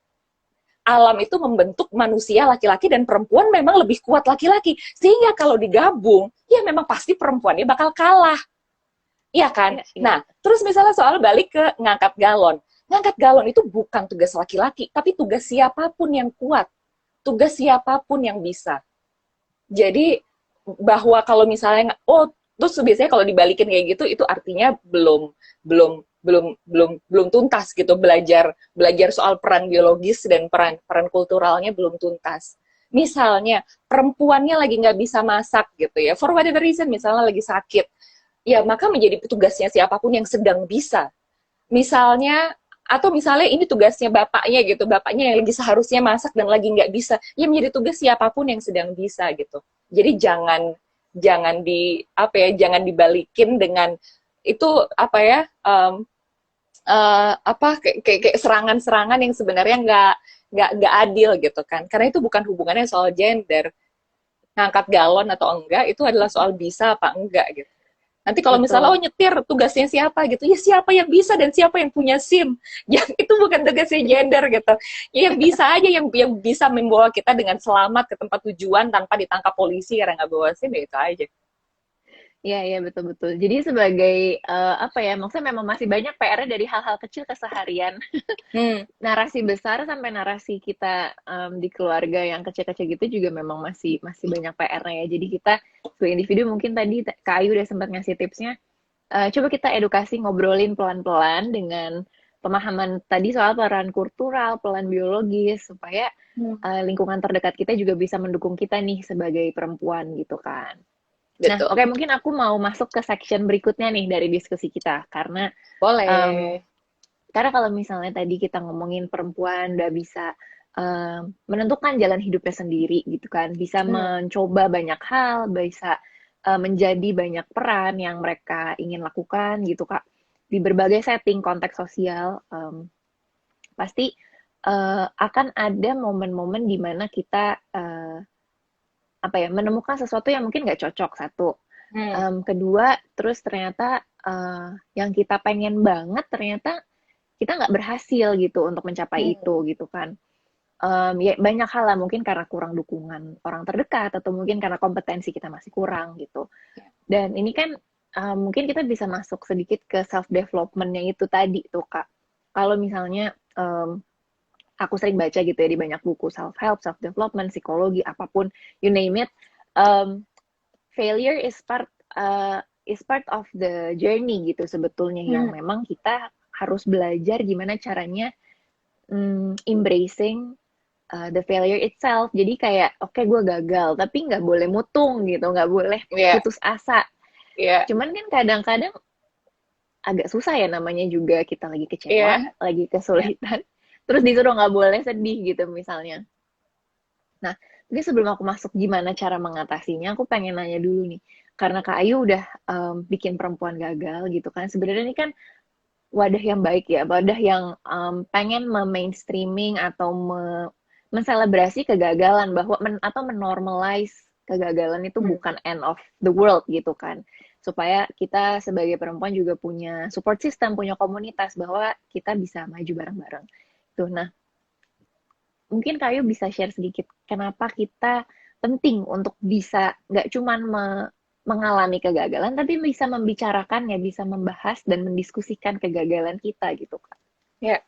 alam itu membentuk manusia laki-laki dan perempuan memang lebih kuat laki-laki. Sehingga kalau digabung, ya memang pasti perempuannya bakal kalah. Iya kan? Iya, iya. Nah, terus misalnya soal balik ke ngangkat galon. Ngangkat galon itu bukan tugas laki-laki, tapi tugas siapapun yang kuat. Tugas siapapun yang bisa. Jadi bahwa kalau misalnya terus biasanya kalau dibalikin kayak gitu itu artinya belum belum belum tuntas gitu, belajar belajar soal peran biologis dan peran peran kulturalnya belum tuntas. Misalnya perempuannya lagi nggak bisa masak gitu ya, for whatever reason, misalnya lagi sakit, ya maka menjadi tugasnya siapapun yang sedang bisa. Misalnya, atau misalnya ini tugasnya bapaknya gitu, bapaknya yang lagi seharusnya masak dan lagi nggak bisa, ya menjadi tugas siapapun yang sedang bisa gitu. Jadi jangan jangan dibalikin dengan itu apa ya, kayak serangan-serangan yang sebenarnya nggak adil gitu kan, karena itu bukan hubungannya soal gender. Ngangkat galon atau enggak itu adalah soal bisa apa enggak gitu. Nanti kalau misalnya Betul. nyetir tugasnya siapa gitu, ya siapa yang bisa dan siapa yang punya SIM. Yang itu bukan tugasnya gender gitu. Ya, yang bisa aja, yang bisa membawa kita dengan selamat ke tempat tujuan tanpa ditangkap polisi karena nggak bawa SIM, ya itu aja. Iya, iya, betul-betul. Jadi sebagai, apa ya, maksudnya memang masih banyak PR-nya dari hal-hal kecil keseharian. Hmm, Narasi besar sampai narasi kita, di keluarga yang kecil-kecil gitu juga memang masih masih banyak PR-nya ya. Jadi kita sebagai individu mungkin tadi Kak Ayu udah sempat ngasih tipsnya, coba kita edukasi ngobrolin pelan-pelan dengan pemahaman tadi soal peran kultural, peran biologis, supaya, hmm, lingkungan terdekat kita juga bisa mendukung kita nih sebagai perempuan gitu kan. Nah, betul. oke, mungkin aku mau masuk ke section berikutnya nih dari diskusi kita, um, Boleh. karena kalau misalnya tadi kita ngomongin perempuan udah bisa menentukan jalan hidupnya sendiri gitu kan, bisa Hmm, mencoba banyak hal, bisa menjadi banyak peran yang mereka ingin lakukan gitu Kak, di berbagai setting konteks sosial, pasti akan ada momen-momen di mana kita apa ya, menemukan sesuatu yang mungkin nggak cocok satu. hmm, Kedua, terus ternyata yang kita pengen banget ternyata kita nggak berhasil gitu untuk mencapai itu hmm. gitu kan. Ya banyak hal lah mungkin karena kurang dukungan orang terdekat atau mungkin karena kompetensi kita masih kurang gitu. Dan ini kan mungkin kita bisa masuk sedikit ke self development yang itu tadi tuh Kak. Kalau misalnya aku sering baca gitu ya di banyak buku self help, self development, psikologi, apapun, you name it. Failure is part of the journey gitu sebetulnya, yang memang kita harus belajar gimana caranya embracing the failure itself. Jadi kayak oke, gue gagal, tapi nggak boleh mutung gitu, nggak boleh putus asa. Cuman kan kadang-kadang agak susah ya, namanya juga kita lagi kecewa, lagi kesulitan, terus disuruh nggak boleh sedih gitu misalnya. Nah, mungkin sebelum aku masuk gimana cara mengatasinya, aku pengen nanya dulu nih, karena Kak Ayu udah bikin perempuan gagal gitu kan, sebenarnya ini kan wadah yang baik ya, wadah yang pengen mainstreaming atau menselebrasi kegagalan, bahwa atau menormalize kegagalan itu bukan end of the world gitu kan, supaya kita sebagai perempuan juga punya support system, punya komunitas, bahwa kita bisa maju bareng-bareng. Tuh, nah mungkin Kayu bisa share sedikit kenapa kita penting untuk bisa nggak cuman mengalami kegagalan, tapi bisa membicarakannya, bisa membahas dan mendiskusikan kegagalan kita gitu Kak. Ya,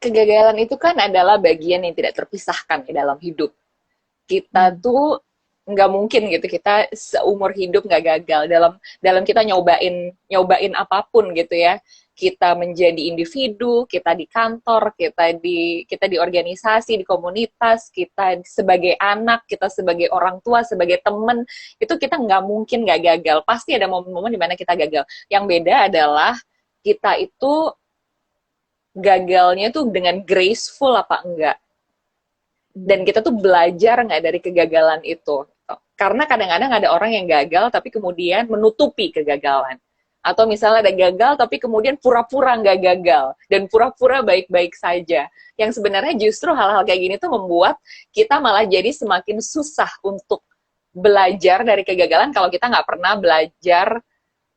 kegagalan itu kan adalah bagian yang tidak terpisahkan di dalam hidup. Kita tuh nggak mungkin gitu kita seumur hidup nggak gagal dalam kita nyobain apapun gitu ya. Kita menjadi individu, kita di kantor, kita di organisasi, di komunitas, kita sebagai anak, kita sebagai orang tua, sebagai teman, itu kita nggak mungkin nggak gagal. Pasti ada momen-momen di mana kita gagal. Yang beda adalah kita itu gagalnya tuh dengan graceful apa enggak. Dan kita tuh belajar nggak dari kegagalan itu. Karena kadang-kadang ada orang yang gagal tapi kemudian menutupi kegagalan. Atau misalnya ada gagal tapi kemudian pura-pura nggak gagal dan pura-pura baik-baik saja. Yang sebenarnya justru hal-hal kayak gini tuh membuat kita malah jadi semakin susah untuk belajar dari kegagalan kalau kita nggak pernah belajar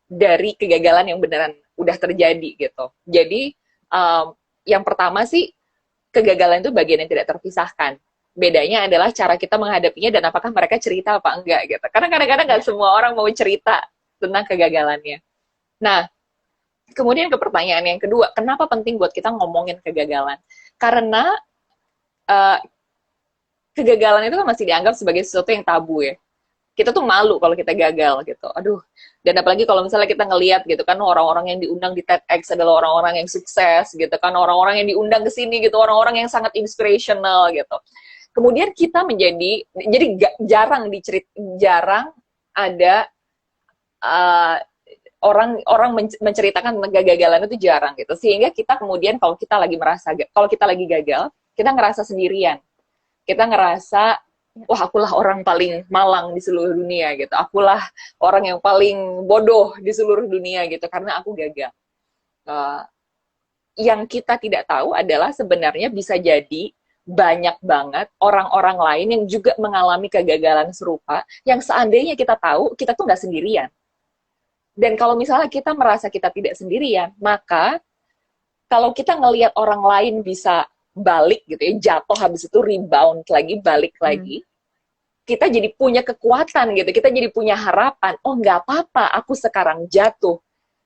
dari kegagalan yang beneran udah terjadi gitu. Jadi yang pertama sih, kegagalan itu bagian yang tidak terpisahkan. Bedanya adalah cara kita menghadapinya dan apakah mereka cerita apa enggak gitu. Karena kadang-kadang nggak semua orang mau cerita tentang kegagalannya. Nah, kemudian ke pertanyaan yang kedua, kenapa penting buat kita ngomongin kegagalan? Karena kegagalan itu kan masih dianggap sebagai sesuatu yang tabu ya. Kita tuh malu kalau kita gagal gitu. Aduh, dan apalagi kalau misalnya kita ngelihat gitu kan, orang-orang yang diundang di TEDx adalah orang-orang yang sukses gitu kan, orang-orang yang diundang ke sini gitu, orang-orang yang sangat inspirational gitu. Kemudian kita jadi jarang ada orang menceritakan tentang kegagalan itu jarang gitu, sehingga kita kemudian kalau kita lagi gagal, kita ngerasa sendirian, kita ngerasa wah akulah orang paling malang di seluruh dunia gitu, akulah orang yang paling bodoh di seluruh dunia gitu karena aku gagal. Yang kita tidak tahu adalah sebenarnya bisa jadi banyak banget orang-orang lain yang juga mengalami kegagalan serupa, yang seandainya kita tahu, kita tuh nggak sendirian. Dan kalau misalnya kita merasa kita tidak sendirian, maka kalau kita ngelihat orang lain bisa balik gitu ya, jatuh habis itu rebound lagi, balik lagi, kita jadi punya kekuatan gitu, kita jadi punya harapan, oh nggak apa-apa aku sekarang jatuh,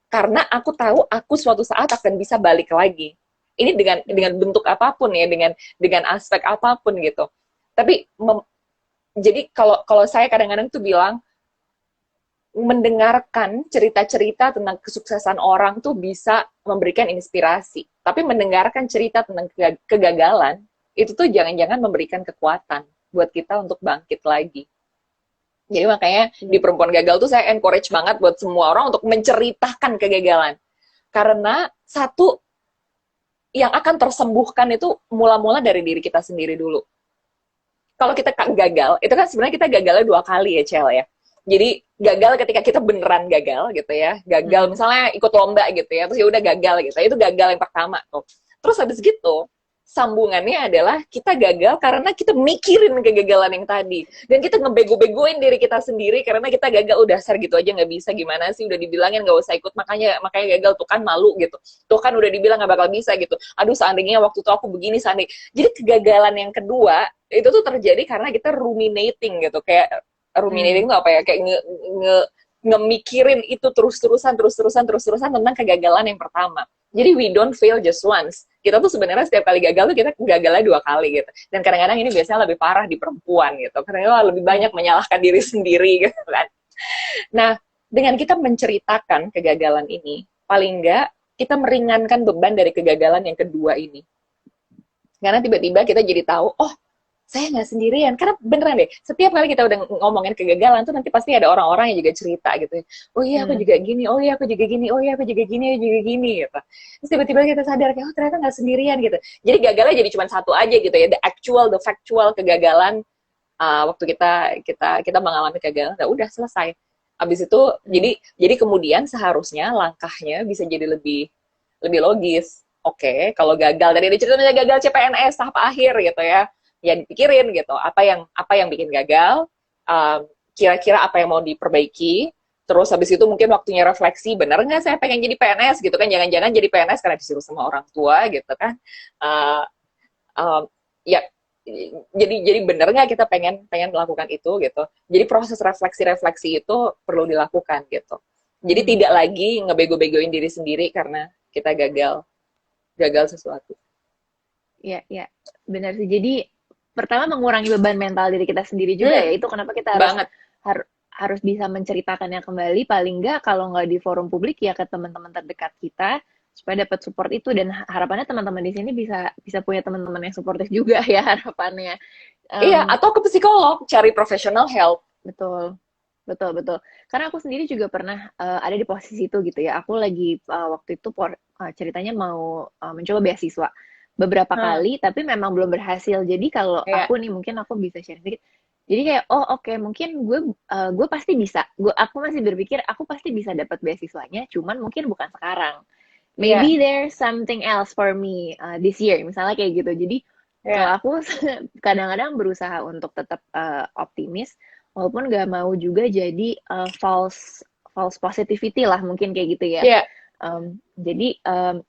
karena aku tahu aku suatu saat akan bisa balik lagi. Ini dengan bentuk apapun ya, dengan aspek apapun gitu. Tapi jadi kalau saya kadang-kadang tuh bilang, mendengarkan cerita-cerita tentang kesuksesan orang tuh bisa memberikan inspirasi. Tapi mendengarkan cerita tentang kegagalan, itu tuh jangan-jangan memberikan kekuatan buat kita untuk bangkit lagi. Jadi makanya di Perempuan Gagal tuh saya encourage banget buat semua orang untuk menceritakan kegagalan. Karena satu, yang akan tersembuhkan itu mula-mula dari diri kita sendiri dulu. Kalau kita gagal, itu kan sebenarnya kita gagalnya 2 kali ya, Cel ya. Jadi gagal ketika kita beneran gagal gitu ya, gagal misalnya ikut lomba gitu ya, terus ya udah gagal gitu, itu gagal yang pertama tuh. Terus habis gitu sambungannya adalah kita gagal karena kita mikirin kegagalan yang tadi, dan kita ngebego-begoin diri kita sendiri karena kita gagal, udah dasar gitu aja nggak bisa, gimana sih, udah dibilangin nggak usah ikut, makanya gagal tuh kan, malu gitu, tuh kan udah dibilang nggak bakal bisa gitu, aduh seandainya waktu itu aku begini, seandainya. Jadi kegagalan yang kedua itu tuh terjadi karena kita ruminating gitu, kayak ruminating itu apa ya, kayak ngemikirin itu terus-terusan tentang kegagalan yang pertama. Jadi we don't fail just once. Kita tuh sebenarnya setiap kali gagal tuh kita gagalnya 2 kali gitu. Dan kadang-kadang ini biasanya lebih parah di perempuan gitu. Karena lebih banyak menyalahkan diri sendiri gitu kan. Nah, dengan kita menceritakan kegagalan ini, paling enggak kita meringankan beban dari kegagalan yang kedua ini. Karena tiba-tiba kita jadi tahu, oh saya nggak sendirian. Karena beneran deh, setiap kali kita udah ngomongin kegagalan tuh nanti pasti ada orang-orang yang juga cerita gitu. Oh iya aku juga gini, oh iya aku juga gini, oh iya aku juga gini, aku juga gini gitu. Terus tiba-tiba kita sadar kayak oh ternyata nggak sendirian gitu. Jadi gagalnya jadi cuma satu aja gitu ya, the factual kegagalan waktu kita mengalami kegagalan, udah selesai. Habis itu jadi kemudian seharusnya langkahnya bisa jadi lebih lebih logis. Oke, kalau gagal tadi diceritakan gagal CPNS tahap akhir gitu ya, ya dipikirin gitu apa yang bikin gagal, kira-kira apa yang mau diperbaiki. Terus habis itu mungkin waktunya refleksi, bener nggak saya pengen jadi PNS gitu kan, jangan-jangan jadi PNS karena disuruh sama orang tua gitu kan. Uh, ya jadi bener nggak kita pengen melakukan itu gitu. Jadi proses refleksi itu perlu dilakukan gitu. Jadi tidak lagi ngebego-begoin diri sendiri karena kita gagal sesuatu. Ya, ya, benar sih. Jadi pertama mengurangi beban mental diri kita sendiri juga ya. Itu kenapa kita harus bisa menceritakannya kembali. Paling nggak kalau nggak di forum publik ya ke teman-teman terdekat kita supaya dapat support itu. Dan harapannya teman-teman di sini bisa punya teman-teman yang supportif juga ya harapannya. Iya, atau ke psikolog, cari professional help. Betul. Betul, betul. Karena aku sendiri juga pernah ada di posisi itu gitu ya. Aku lagi waktu itu ceritanya mau mencoba beasiswa beberapa kali, tapi memang belum berhasil. Jadi kalau aku nih mungkin aku bisa share sedikit. Jadi kayak oke, mungkin gue pasti bisa. Aku masih berpikir aku pasti bisa dapat beasiswanya, cuman mungkin bukan sekarang. Maybe there's something else for me this year, misalnya kayak gitu. Jadi kalau aku kadang-kadang berusaha untuk tetap optimis, walaupun nggak mau juga jadi false positivity lah mungkin kayak gitu ya. Jadi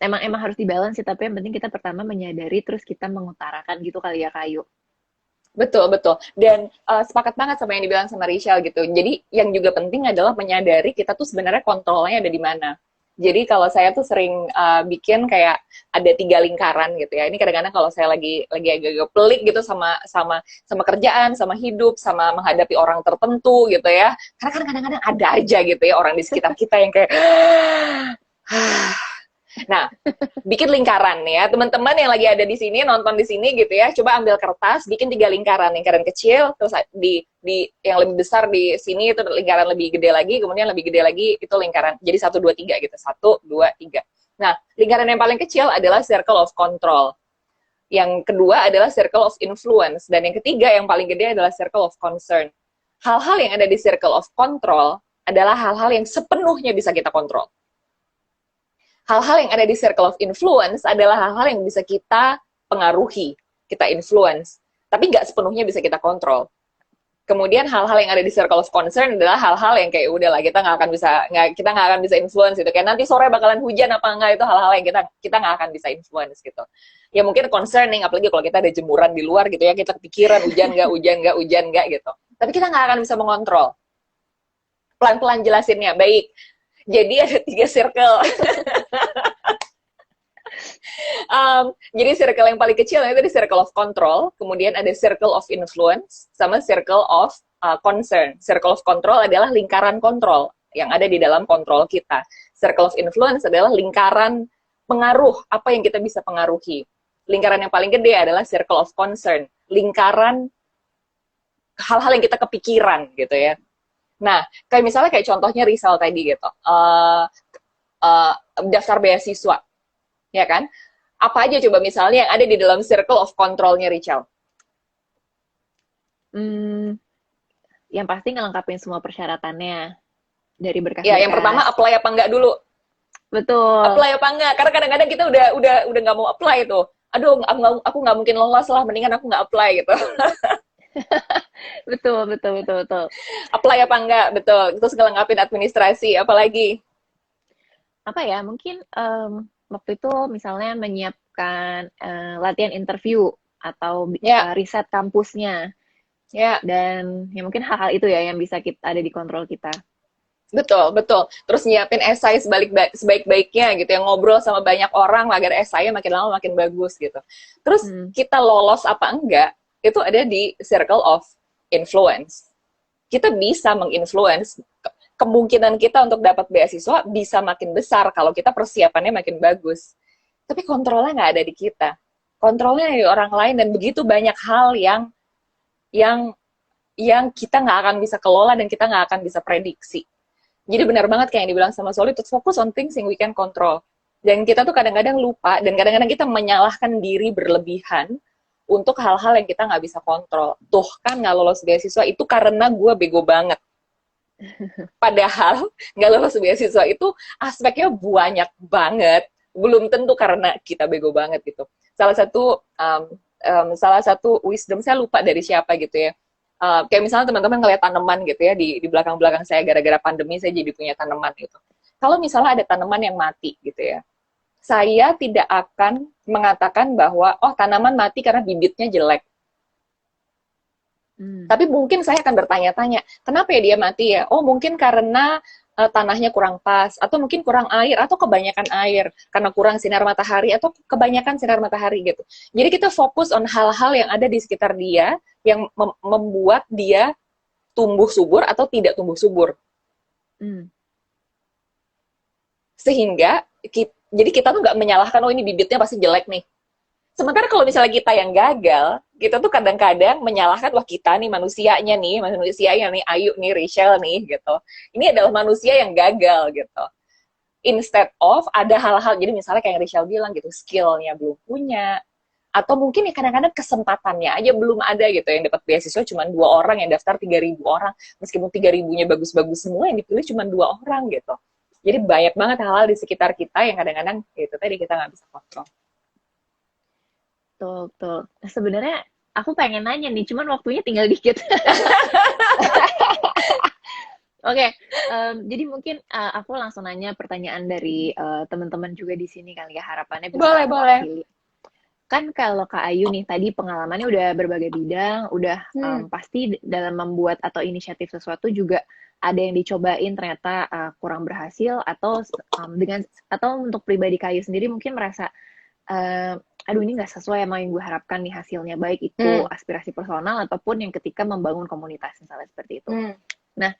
emang harus dibalance sih, tapi yang penting kita pertama menyadari terus kita mengutarakan gitu kali ya Kayu. Betul, betul. Dan sepakat banget sama yang dibilang sama Rachel gitu. Jadi yang juga penting adalah menyadari kita tuh sebenarnya kontrolnya ada di mana. Jadi kalau saya tuh sering bikin kayak ada 3 lingkaran gitu ya. Ini kadang-kadang kalau saya lagi agak-agak pelik gitu sama kerjaan, sama hidup, sama menghadapi orang tertentu gitu ya. Karena kan kadang-kadang ada aja gitu ya orang di sekitar kita yang kayak nah, bikin lingkaran ya. Teman-teman yang lagi ada di sini, nonton di sini gitu ya, coba ambil kertas, bikin 3 lingkaran. Lingkaran kecil, terus di yang lebih besar di sini itu lingkaran lebih gede lagi, kemudian lebih gede lagi itu lingkaran. Jadi 1, 2, 3 gitu. 1, 2, 3. Nah, lingkaran yang paling kecil adalah circle of control. Yang kedua adalah circle of influence. Dan yang ketiga yang paling gede adalah circle of concern. Hal-hal yang ada di circle of control adalah hal-hal yang sepenuhnya bisa kita kontrol. Hal-hal yang ada di circle of influence adalah hal-hal yang bisa kita pengaruhi, kita influence, tapi nggak sepenuhnya bisa kita kontrol. Kemudian hal-hal yang ada di circle of concern adalah hal-hal yang kayak udahlah kita nggak akan bisa influence gitu. Kayak nanti sore bakalan hujan apa enggak, itu hal-hal yang kita nggak akan bisa influence gitu. Ya mungkin concerning, apalagi kalau kita ada jemuran di luar gitu ya, kita kepikiran hujan nggak gitu. Tapi kita nggak akan bisa mengontrol. Pelan-pelan jelasinnya, baik. Jadi ada 3 circle. Jadi circle yang paling kecil itu di circle of control, kemudian ada circle of influence, sama circle of concern. Circle of control adalah lingkaran kontrol yang ada di dalam kontrol kita. Circle of influence adalah lingkaran pengaruh, apa yang kita bisa pengaruhi. Lingkaran yang paling gede adalah circle of concern, lingkaran hal-hal yang kita kepikiran gitu ya. Nah, kayak misalnya kayak contohnya Rizal tadi gitu, daftar beasiswa, ya kan? Apa aja coba misalnya yang ada di dalam circle of control-nya Rizal? Yang pasti ngelengkapin semua persyaratannya dari berkas-berkas. Ya, yang pertama apply apa enggak dulu. Betul. Apply apa enggak? Karena kadang-kadang kita udah nggak mau apply tuh. Aduh, aku nggak mungkin lolos lah, mendingan aku nggak apply gitu. betul. Apply apa enggak, betul. Terus ngelengkapin administrasi, apalagi? Apa ya, mungkin waktu itu misalnya menyiapkan latihan interview atau riset kampusnya. Dan ya mungkin hal-hal itu ya yang bisa ada di kontrol kita. Betul, betul. Terus nyiapin esai sebaik-baiknya gitu, yang ngobrol sama banyak orang agar esainya makin lama makin bagus gitu. Terus Hmm. kita lolos apa enggak, itu ada di circle of influence. Kita bisa menginfluence, kemungkinan kita untuk dapat beasiswa bisa makin besar kalau kita persiapannya makin bagus. Tapi kontrolnya nggak ada di kita. Kontrolnya di orang lain, dan begitu banyak hal yang yang kita nggak akan bisa kelola dan kita nggak akan bisa prediksi. Jadi benar banget kayak yang dibilang sama Soli, to focus on things yang we can control. Dan kita tuh kadang-kadang lupa, dan kadang-kadang kita menyalahkan diri berlebihan untuk hal-hal yang kita nggak bisa kontrol. Tuh kan nggak lolos beasiswa itu karena gue bego banget. Padahal nggak lolos beasiswa itu aspeknya banyak banget. Belum tentu karena kita bego banget gitu. Salah satu wisdom, saya lupa dari siapa gitu ya. Kayak misalnya teman-teman ngeliat tanaman gitu ya di belakang-belakang saya, gara-gara pandemi saya jadi punya tanaman gitu. Kalau misalnya ada tanaman yang mati gitu ya, saya tidak akan mengatakan bahwa oh tanaman mati karena bibitnya jelek. Tapi mungkin saya akan bertanya-tanya, kenapa ya dia mati ya? Oh mungkin karena tanahnya kurang pas, atau mungkin kurang air, atau kebanyakan air, karena kurang sinar matahari, atau kebanyakan sinar matahari gitu. Jadi kita fokus on hal-hal yang ada di sekitar dia, yang membuat dia tumbuh subur atau tidak tumbuh subur. Hmm. Sehingga, jadi kita tuh nggak menyalahkan, oh ini bibitnya pasti jelek nih. Sementara kalau misalnya kita yang gagal, kita tuh kadang-kadang menyalahkan, wah kita nih manusianya nih, Ayu nih, Rachel nih, gitu. Ini adalah manusia yang gagal, gitu. Instead of ada hal-hal, jadi misalnya kayak yang Rachel bilang gitu, skill-nya belum punya, atau mungkin ya kadang-kadang kesempatannya aja belum ada gitu, yang dapat beasiswa cuma 2 orang, yang daftar 3.000 orang, meskipun 3.000-nya bagus-bagus semua, yang dipilih cuma 2 orang gitu. Jadi banyak banget hal-hal di sekitar kita yang kadang-kadang itu tadi kita nggak bisa kontrol. Betul, betul. Sebenarnya aku pengen nanya nih, cuman waktunya tinggal dikit. Oke, jadi mungkin aku langsung nanya pertanyaan dari teman-teman juga di sini kali ya, harapannya bisa Boleh, boleh. mewakili. Kan kalau Kak Ayu nih tadi pengalamannya udah berbagai bidang, udah Hmm, pasti dalam membuat atau inisiatif sesuatu juga ada yang dicobain ternyata kurang berhasil, atau dengan atau untuk pribadi Kak Ayu sendiri mungkin merasa eh, aduh ini nggak sesuai sama yang gue harapkan nih hasilnya, baik itu hmm, aspirasi personal ataupun yang ketika membangun komunitas misalnya seperti itu. hmm. Nah,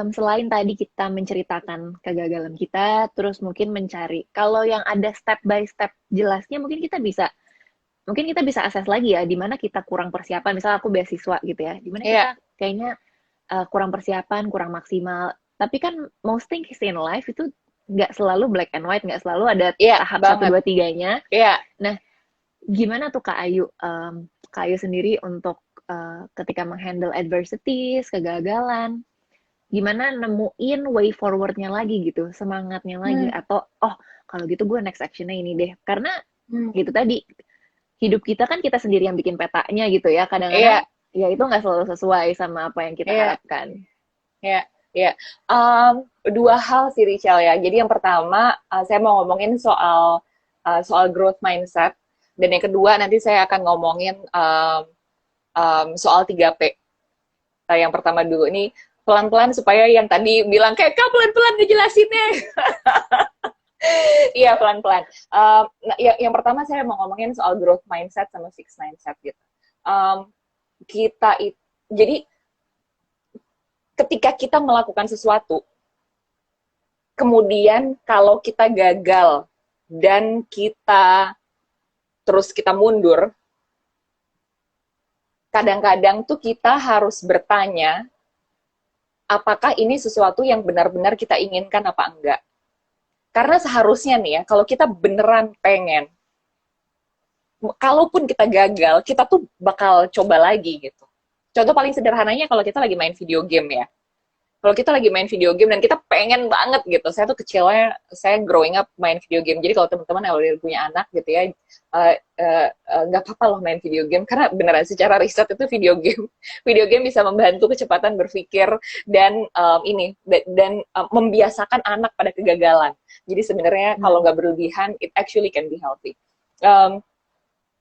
selain tadi kita menceritakan kegagalan kita, terus mungkin mencari kalau yang ada step by step jelasnya, mungkin kita bisa akses lagi ya di mana kita kurang persiapan. Misal aku beasiswa gitu ya, di mana Iya, kita kayaknya kurang persiapan, kurang maksimal. Tapi kan most things in life itu nggak selalu black and white, nggak selalu ada iya, tahap satu banget. dua tiganya. Iya. Nah, gimana tuh Kak Ayu, Kak Ayu sendiri untuk ketika menghandle adversities, kegagalan, gimana nemuin way forwardnya lagi gitu, semangatnya lagi, Hmm, atau oh kalau gitu gue next actionnya ini deh, karena hmm. gitu tadi hidup kita kan kita sendiri yang bikin petanya gitu ya, kadang-kadang Iya, ya itu nggak selalu sesuai sama apa yang kita iya, harapkan. iya, iya. Dua hal sih, Richel ya. Jadi yang pertama, saya mau ngomongin soal growth mindset, dan yang kedua nanti saya akan ngomongin soal 3P. Yang pertama dulu ini pelan-pelan supaya yang tadi bilang kayak kau pelan-pelan ngejelasinnya. Iya pelan-pelan. Nah, yang pertama saya mau ngomongin soal growth mindset sama fixed mindset gitu. Um, jadi ketika kita melakukan sesuatu, kemudian kalau kita gagal dan kita mundur, kadang-kadang tuh kita harus bertanya, apakah ini sesuatu yang benar-benar kita inginkan apa enggak? Karena seharusnya nih ya, kalau kita beneran pengen, kalaupun kita gagal, kita tuh bakal coba lagi gitu. Contoh paling sederhananya kalau kita lagi main video game ya. Kalau kita lagi main video game dan kita pengen banget gitu, saya tuh kecilnya, saya growing up main video game. Jadi kalau teman-teman yang udah punya anak gitu ya, nggak apa-apa loh main video game, karena beneran secara riset itu video game bisa membantu kecepatan berpikir dan membiasakan anak pada kegagalan. Jadi sebenarnya kalau Hmm. nggak berlebihan, it actually can be healthy. Um,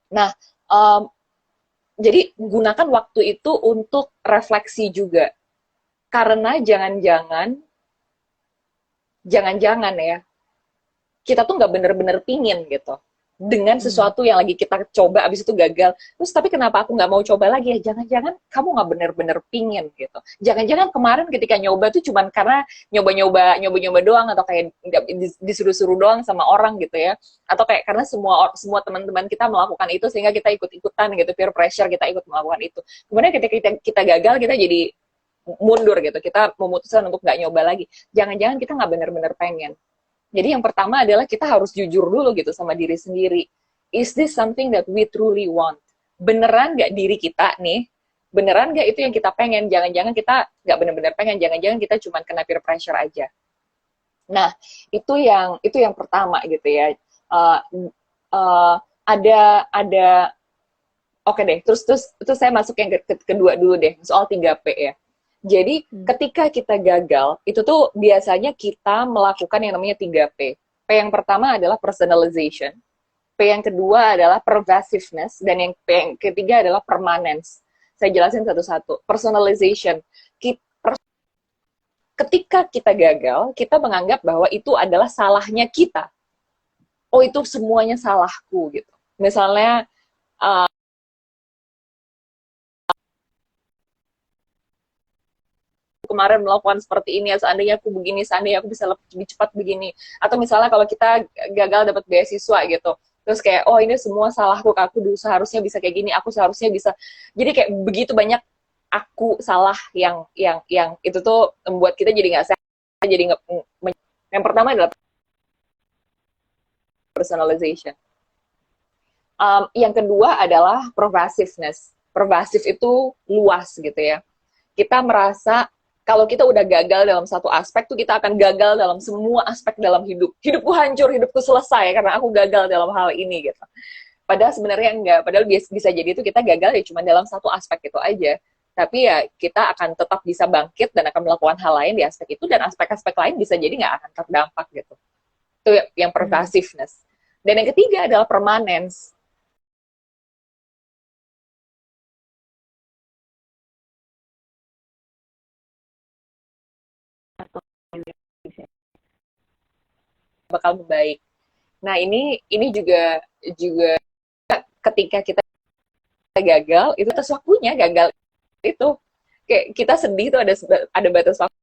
nah, um, jadi gunakan waktu itu untuk refleksi juga, karena jangan-jangan jangan-jangan ya, kita tuh nggak bener-bener pingin gitu dengan Hmm. sesuatu yang lagi kita coba abis itu gagal, terus tapi kenapa aku nggak mau coba lagi ya, jangan-jangan kamu nggak bener-bener pingin gitu, jangan-jangan kemarin ketika nyoba tuh cuman karena nyoba-nyoba doang, atau kayak disuruh-suruh doang sama orang gitu ya, atau kayak karena semua semua teman-teman kita melakukan itu sehingga kita ikut-ikutan gitu, peer pressure kita ikut melakukan itu, kemudian ketika kita gagal kita jadi mundur gitu, kita memutuskan untuk nggak nyoba lagi, jangan-jangan kita nggak bener-bener pengen. Jadi yang pertama adalah kita harus jujur dulu gitu sama diri sendiri. Is this something that we truly want? Beneran nggak diri kita nih? Beneran nggak itu yang kita pengen? Jangan-jangan kita nggak bener-bener pengen. Jangan-jangan kita cuma kena peer pressure aja. Nah, itu yang pertama gitu ya. Uh, uh, ada oke deh. Terus saya masuk yang kedua dulu deh, soal 3P ya. Jadi Hmm. ketika kita gagal, itu tuh biasanya kita melakukan yang namanya 3P. P yang pertama adalah personalization, P yang kedua adalah pervasiveness, dan yang P yang ketiga adalah permanence. Saya jelasin satu-satu. Personalization. Ketika kita gagal, kita menganggap bahwa itu adalah salahnya kita. Oh, itu semuanya salahku gitu. Misalnya, kemarin melakukan seperti ini, seandainya aku begini, seandainya aku bisa lebih cepat begini, atau misalnya kalau kita gagal dapat beasiswa gitu, terus kayak oh ini semua salahku, aku dulu seharusnya bisa kayak gini, aku seharusnya bisa, jadi kayak begitu banyak aku salah yang itu tuh membuat kita jadi nggak sehat, jadi nggak. Yang pertama adalah personalization. Yang kedua adalah pervasiveness. Pervasif itu luas gitu ya, kita merasa kalau kita udah gagal dalam satu aspek tuh kita akan gagal dalam semua aspek dalam hidup. Hidupku hancur, hidupku selesai karena aku gagal dalam hal ini gitu. Padahal sebenarnya enggak. Padahal bisa jadi itu kita gagal ya cuma dalam satu aspek itu aja. Tapi ya kita akan tetap bisa bangkit dan akan melakukan hal lain di aspek itu, dan aspek-aspek lain bisa jadi nggak akan terdampak gitu. Itu yang Hmm. pervasiveness. Dan yang ketiga adalah permanence. Bakal membaik. Nah, ini juga juga ketika kita gagal, itu atas waktunya gagal itu. Kayak kita sedih tuh ada batas waktu.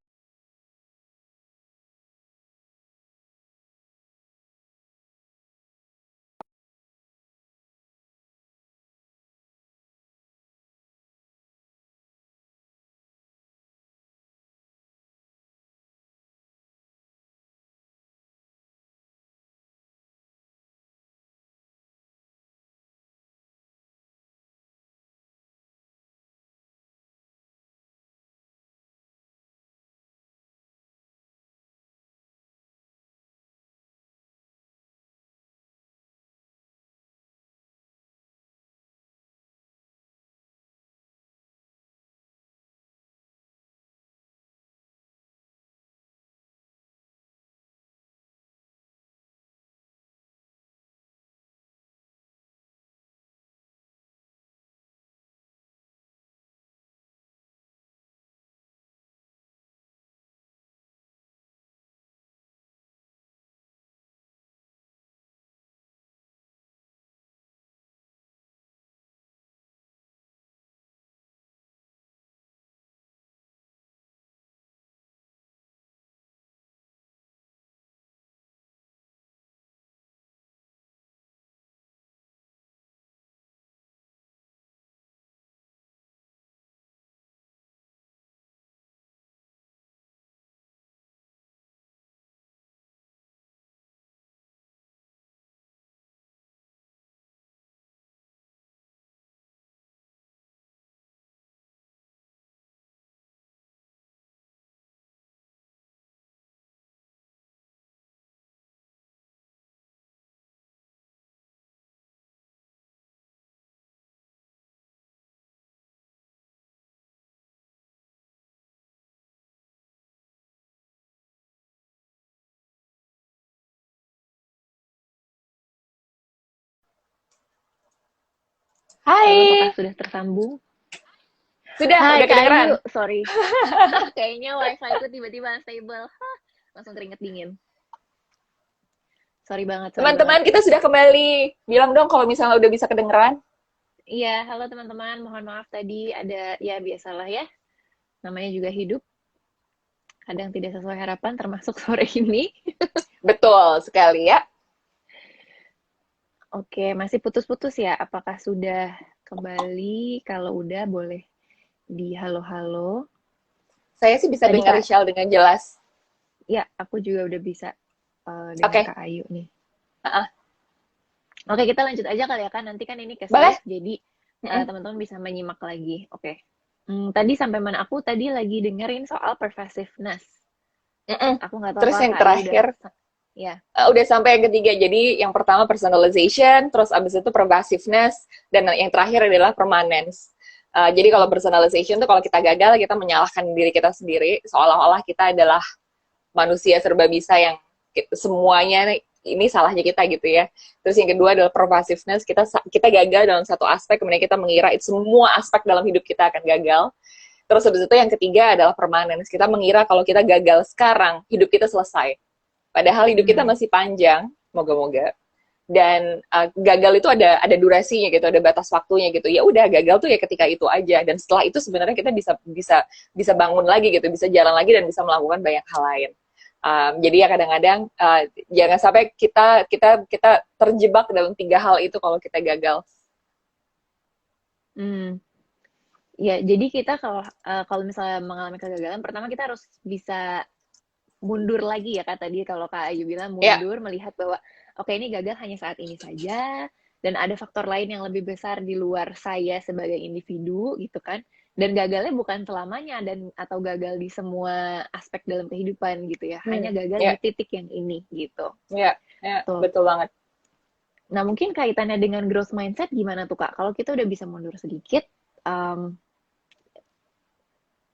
Halo, apakah Hai, sudah tersambung? sudah Hai udah Kak kedengeran. Ayu, sorry. Kayaknya wifi ku tiba-tiba unstable. langsung keringet dingin. Sorry banget, sorry banget. Teman-teman, kita sudah kembali. Bilang dong kalau misalnya udah bisa kedengeran. Iya, halo teman-teman, mohon maaf tadi ada, ya biasalah ya, namanya juga hidup, kadang tidak sesuai harapan, termasuk sore ini. Betul sekali ya. Oke, masih putus-putus ya, apakah sudah kembali? Kalau udah boleh di halo-halo. Saya sih bisa Tadi dengar Kak, Rachel dengan jelas. ya aku juga udah bisa dengar Oke. Kak Ayu nih. Uh-uh. Oke, kita lanjut aja kali ya kan, nanti kan ini ke Boleh? save, jadi Mm-mm. teman-teman bisa menyimak lagi. Oke. Tadi sampai mana? Aku tadi lagi dengerin soal pervasiveness. Mm-mm. Aku nggak tahu Terus apa yang Kak Ayu udah, terakhir, ya. udah sampai yang ketiga. Jadi yang pertama personalization, terus abis itu pervasiveness, dan yang terakhir adalah permanence. Jadi kalau Mm-mm. personalization tuh kalau kita gagal, kita menyalahkan diri kita sendiri, seolah-olah kita adalah manusia serba bisa yang semuanya ini salahnya kita gitu ya. Terus yang kedua adalah pervasiveness, kita gagal dalam satu aspek, kemudian kita mengira itu semua aspek dalam hidup kita akan gagal. Terus habis itu yang ketiga adalah permanence, kita mengira kalau kita gagal sekarang, hidup kita selesai. Padahal hidup kita Hmm. masih panjang, moga-moga. Dan gagal itu ada durasinya gitu, ada batas waktunya gitu. Ya udah gagal tuh ya ketika itu aja. Dan setelah itu sebenarnya kita bisa bisa bisa bangun lagi gitu, bisa jalan lagi dan bisa melakukan banyak hal lain. Jadi ya kadang-kadang jangan sampai kita terjebak dalam tiga hal itu kalau kita gagal. Hmm. Ya, jadi kita kalau misalnya mengalami kegagalan, pertama kita harus bisa mundur lagi ya Kak tadi kalau Kak Ayu bilang Ya, mundur melihat bahwa oke ini gagal hanya saat ini saja dan ada faktor lain yang lebih besar di luar saya sebagai individu gitu kan. Dan gagalnya bukan selamanya dan atau gagal di semua aspek dalam kehidupan gitu ya. Hanya gagal di ya, titik yang ini gitu. ya, ya, Tuh. betul banget. Nah, mungkin kaitannya dengan growth mindset gimana tuh Kak? Kalau kita udah bisa mundur sedikit, um,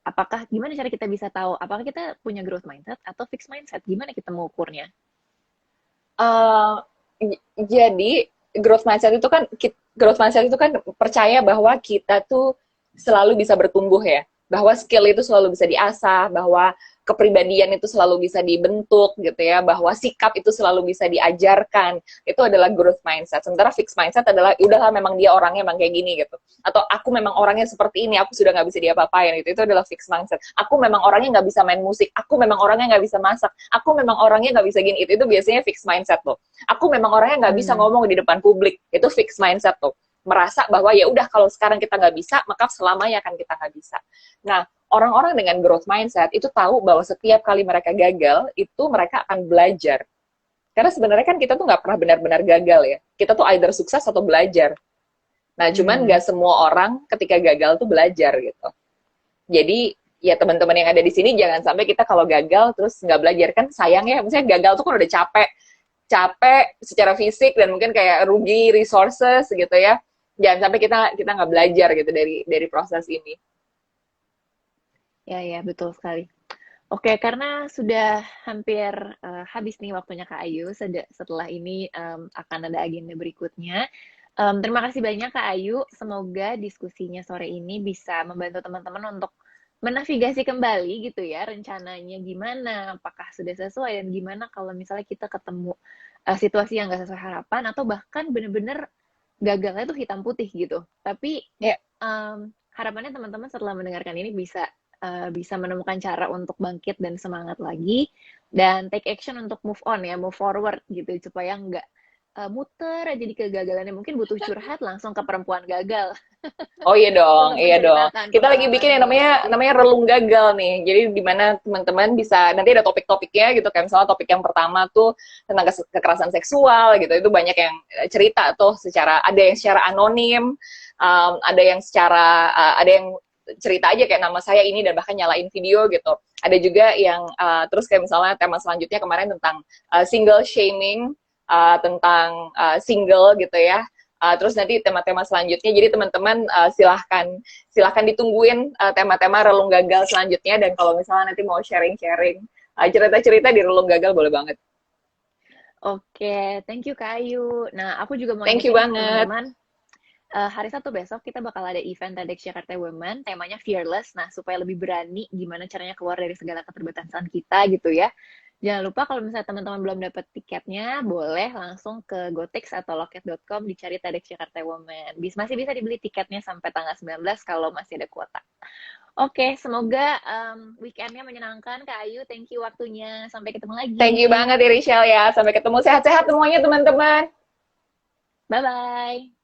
apakah gimana cara kita bisa tahu apakah kita punya growth mindset atau fixed mindset? Gimana kita mengukurnya? Uh, jadi growth mindset itu kan percaya bahwa kita tuh selalu bisa bertumbuh ya, bahwa skill itu selalu bisa diasah, bahwa kepribadian itu selalu bisa dibentuk gitu ya, bahwa sikap itu selalu bisa diajarkan. Itu adalah growth mindset. Sementara fixed mindset adalah udahlah memang dia orangnya emang kayak gini gitu, atau aku memang orangnya seperti ini, aku sudah nggak bisa diapa-apain gitu. Itu adalah fixed mindset. Aku memang orangnya nggak bisa main musik, aku memang orangnya nggak bisa masak, aku memang orangnya nggak bisa gini. Itu biasanya fixed mindset loh. Aku memang orangnya nggak bisa Hmm. ngomong di depan publik. Itu fixed mindset tuh, merasa bahwa ya udah kalau sekarang kita nggak bisa, maka selamanya akan kita nggak bisa. Nah, orang-orang dengan growth mindset itu tahu bahwa setiap kali mereka gagal, itu mereka akan belajar. Karena sebenarnya kan kita tuh nggak pernah benar-benar gagal ya. Kita tuh either sukses atau belajar. Nah, cuman Hmm. nggak semua orang ketika gagal tuh belajar gitu. Jadi, ya teman-teman yang ada di sini jangan sampai kita kalau gagal terus nggak belajar. Kan sayang ya, misalnya gagal tuh kan udah capek. Capek secara fisik dan mungkin kayak rugi resources gitu ya. Jangan sampai kita nggak belajar gitu dari proses ini. Ya, ya, betul sekali. Oke, karena sudah hampir habis nih waktunya Kak Ayu, setelah ini akan ada agenda berikutnya. Terima kasih banyak Kak Ayu. Semoga diskusinya sore ini bisa membantu teman-teman untuk menavigasi kembali gitu ya rencananya gimana, apakah sudah sesuai dan gimana kalau misalnya kita ketemu situasi yang nggak sesuai harapan atau bahkan bener-bener gagalnya tuh hitam putih gitu. Tapi Ya, harapannya teman-teman setelah mendengarkan ini bisa menemukan cara untuk bangkit dan semangat lagi dan take action untuk move on ya, move forward gitu supaya nggak muter aja di kegagalannya. Mungkin butuh curhat langsung ke perempuan gagal oh iya dong, untuk iya dong. menceritakan Kita lagi bikin yang pengalamannya namanya gitu. relung gagal nih. Jadi di mana teman-teman bisa nanti ada topik-topiknya gitu. Kayak misalnya topik yang pertama tuh tentang kekerasan seksual gitu. Itu banyak yang cerita tuh ada yang secara anonim, ada yang ada yang cerita aja kayak nama saya ini dan bahkan nyalain video gitu. Ada juga yang terus kayak misalnya tema selanjutnya kemarin tentang single shaming, tentang single gitu ya. Terus nanti tema-tema selanjutnya, jadi teman-teman silahkan ditungguin tema-tema relung gagal selanjutnya, dan kalau misalnya nanti mau sharing-sharing cerita-cerita di relung gagal boleh banget. Oke, thank you Kak Ayu. Nah, aku juga mau Thank you ingetin banget. teman-teman, hari Sabtu besok kita bakal ada event TEDx Jakarta Women, temanya Fearless. Nah, supaya lebih berani gimana caranya keluar dari segala keterbatasan kita gitu ya. Jangan lupa kalau misalnya teman-teman belum dapat tiketnya, boleh langsung ke GoTix atau loket.com dicari TEDx Jakarta Women. Masih bisa dibeli tiketnya sampai tanggal 19 kalau masih ada kuota. Oke, semoga weekendnya menyenangkan, Kak Ayu. Thank you waktunya. Sampai ketemu Thank you lagi. banget Irishal ya. Sampai ketemu, sehat-sehat semuanya teman-teman. Bye-bye.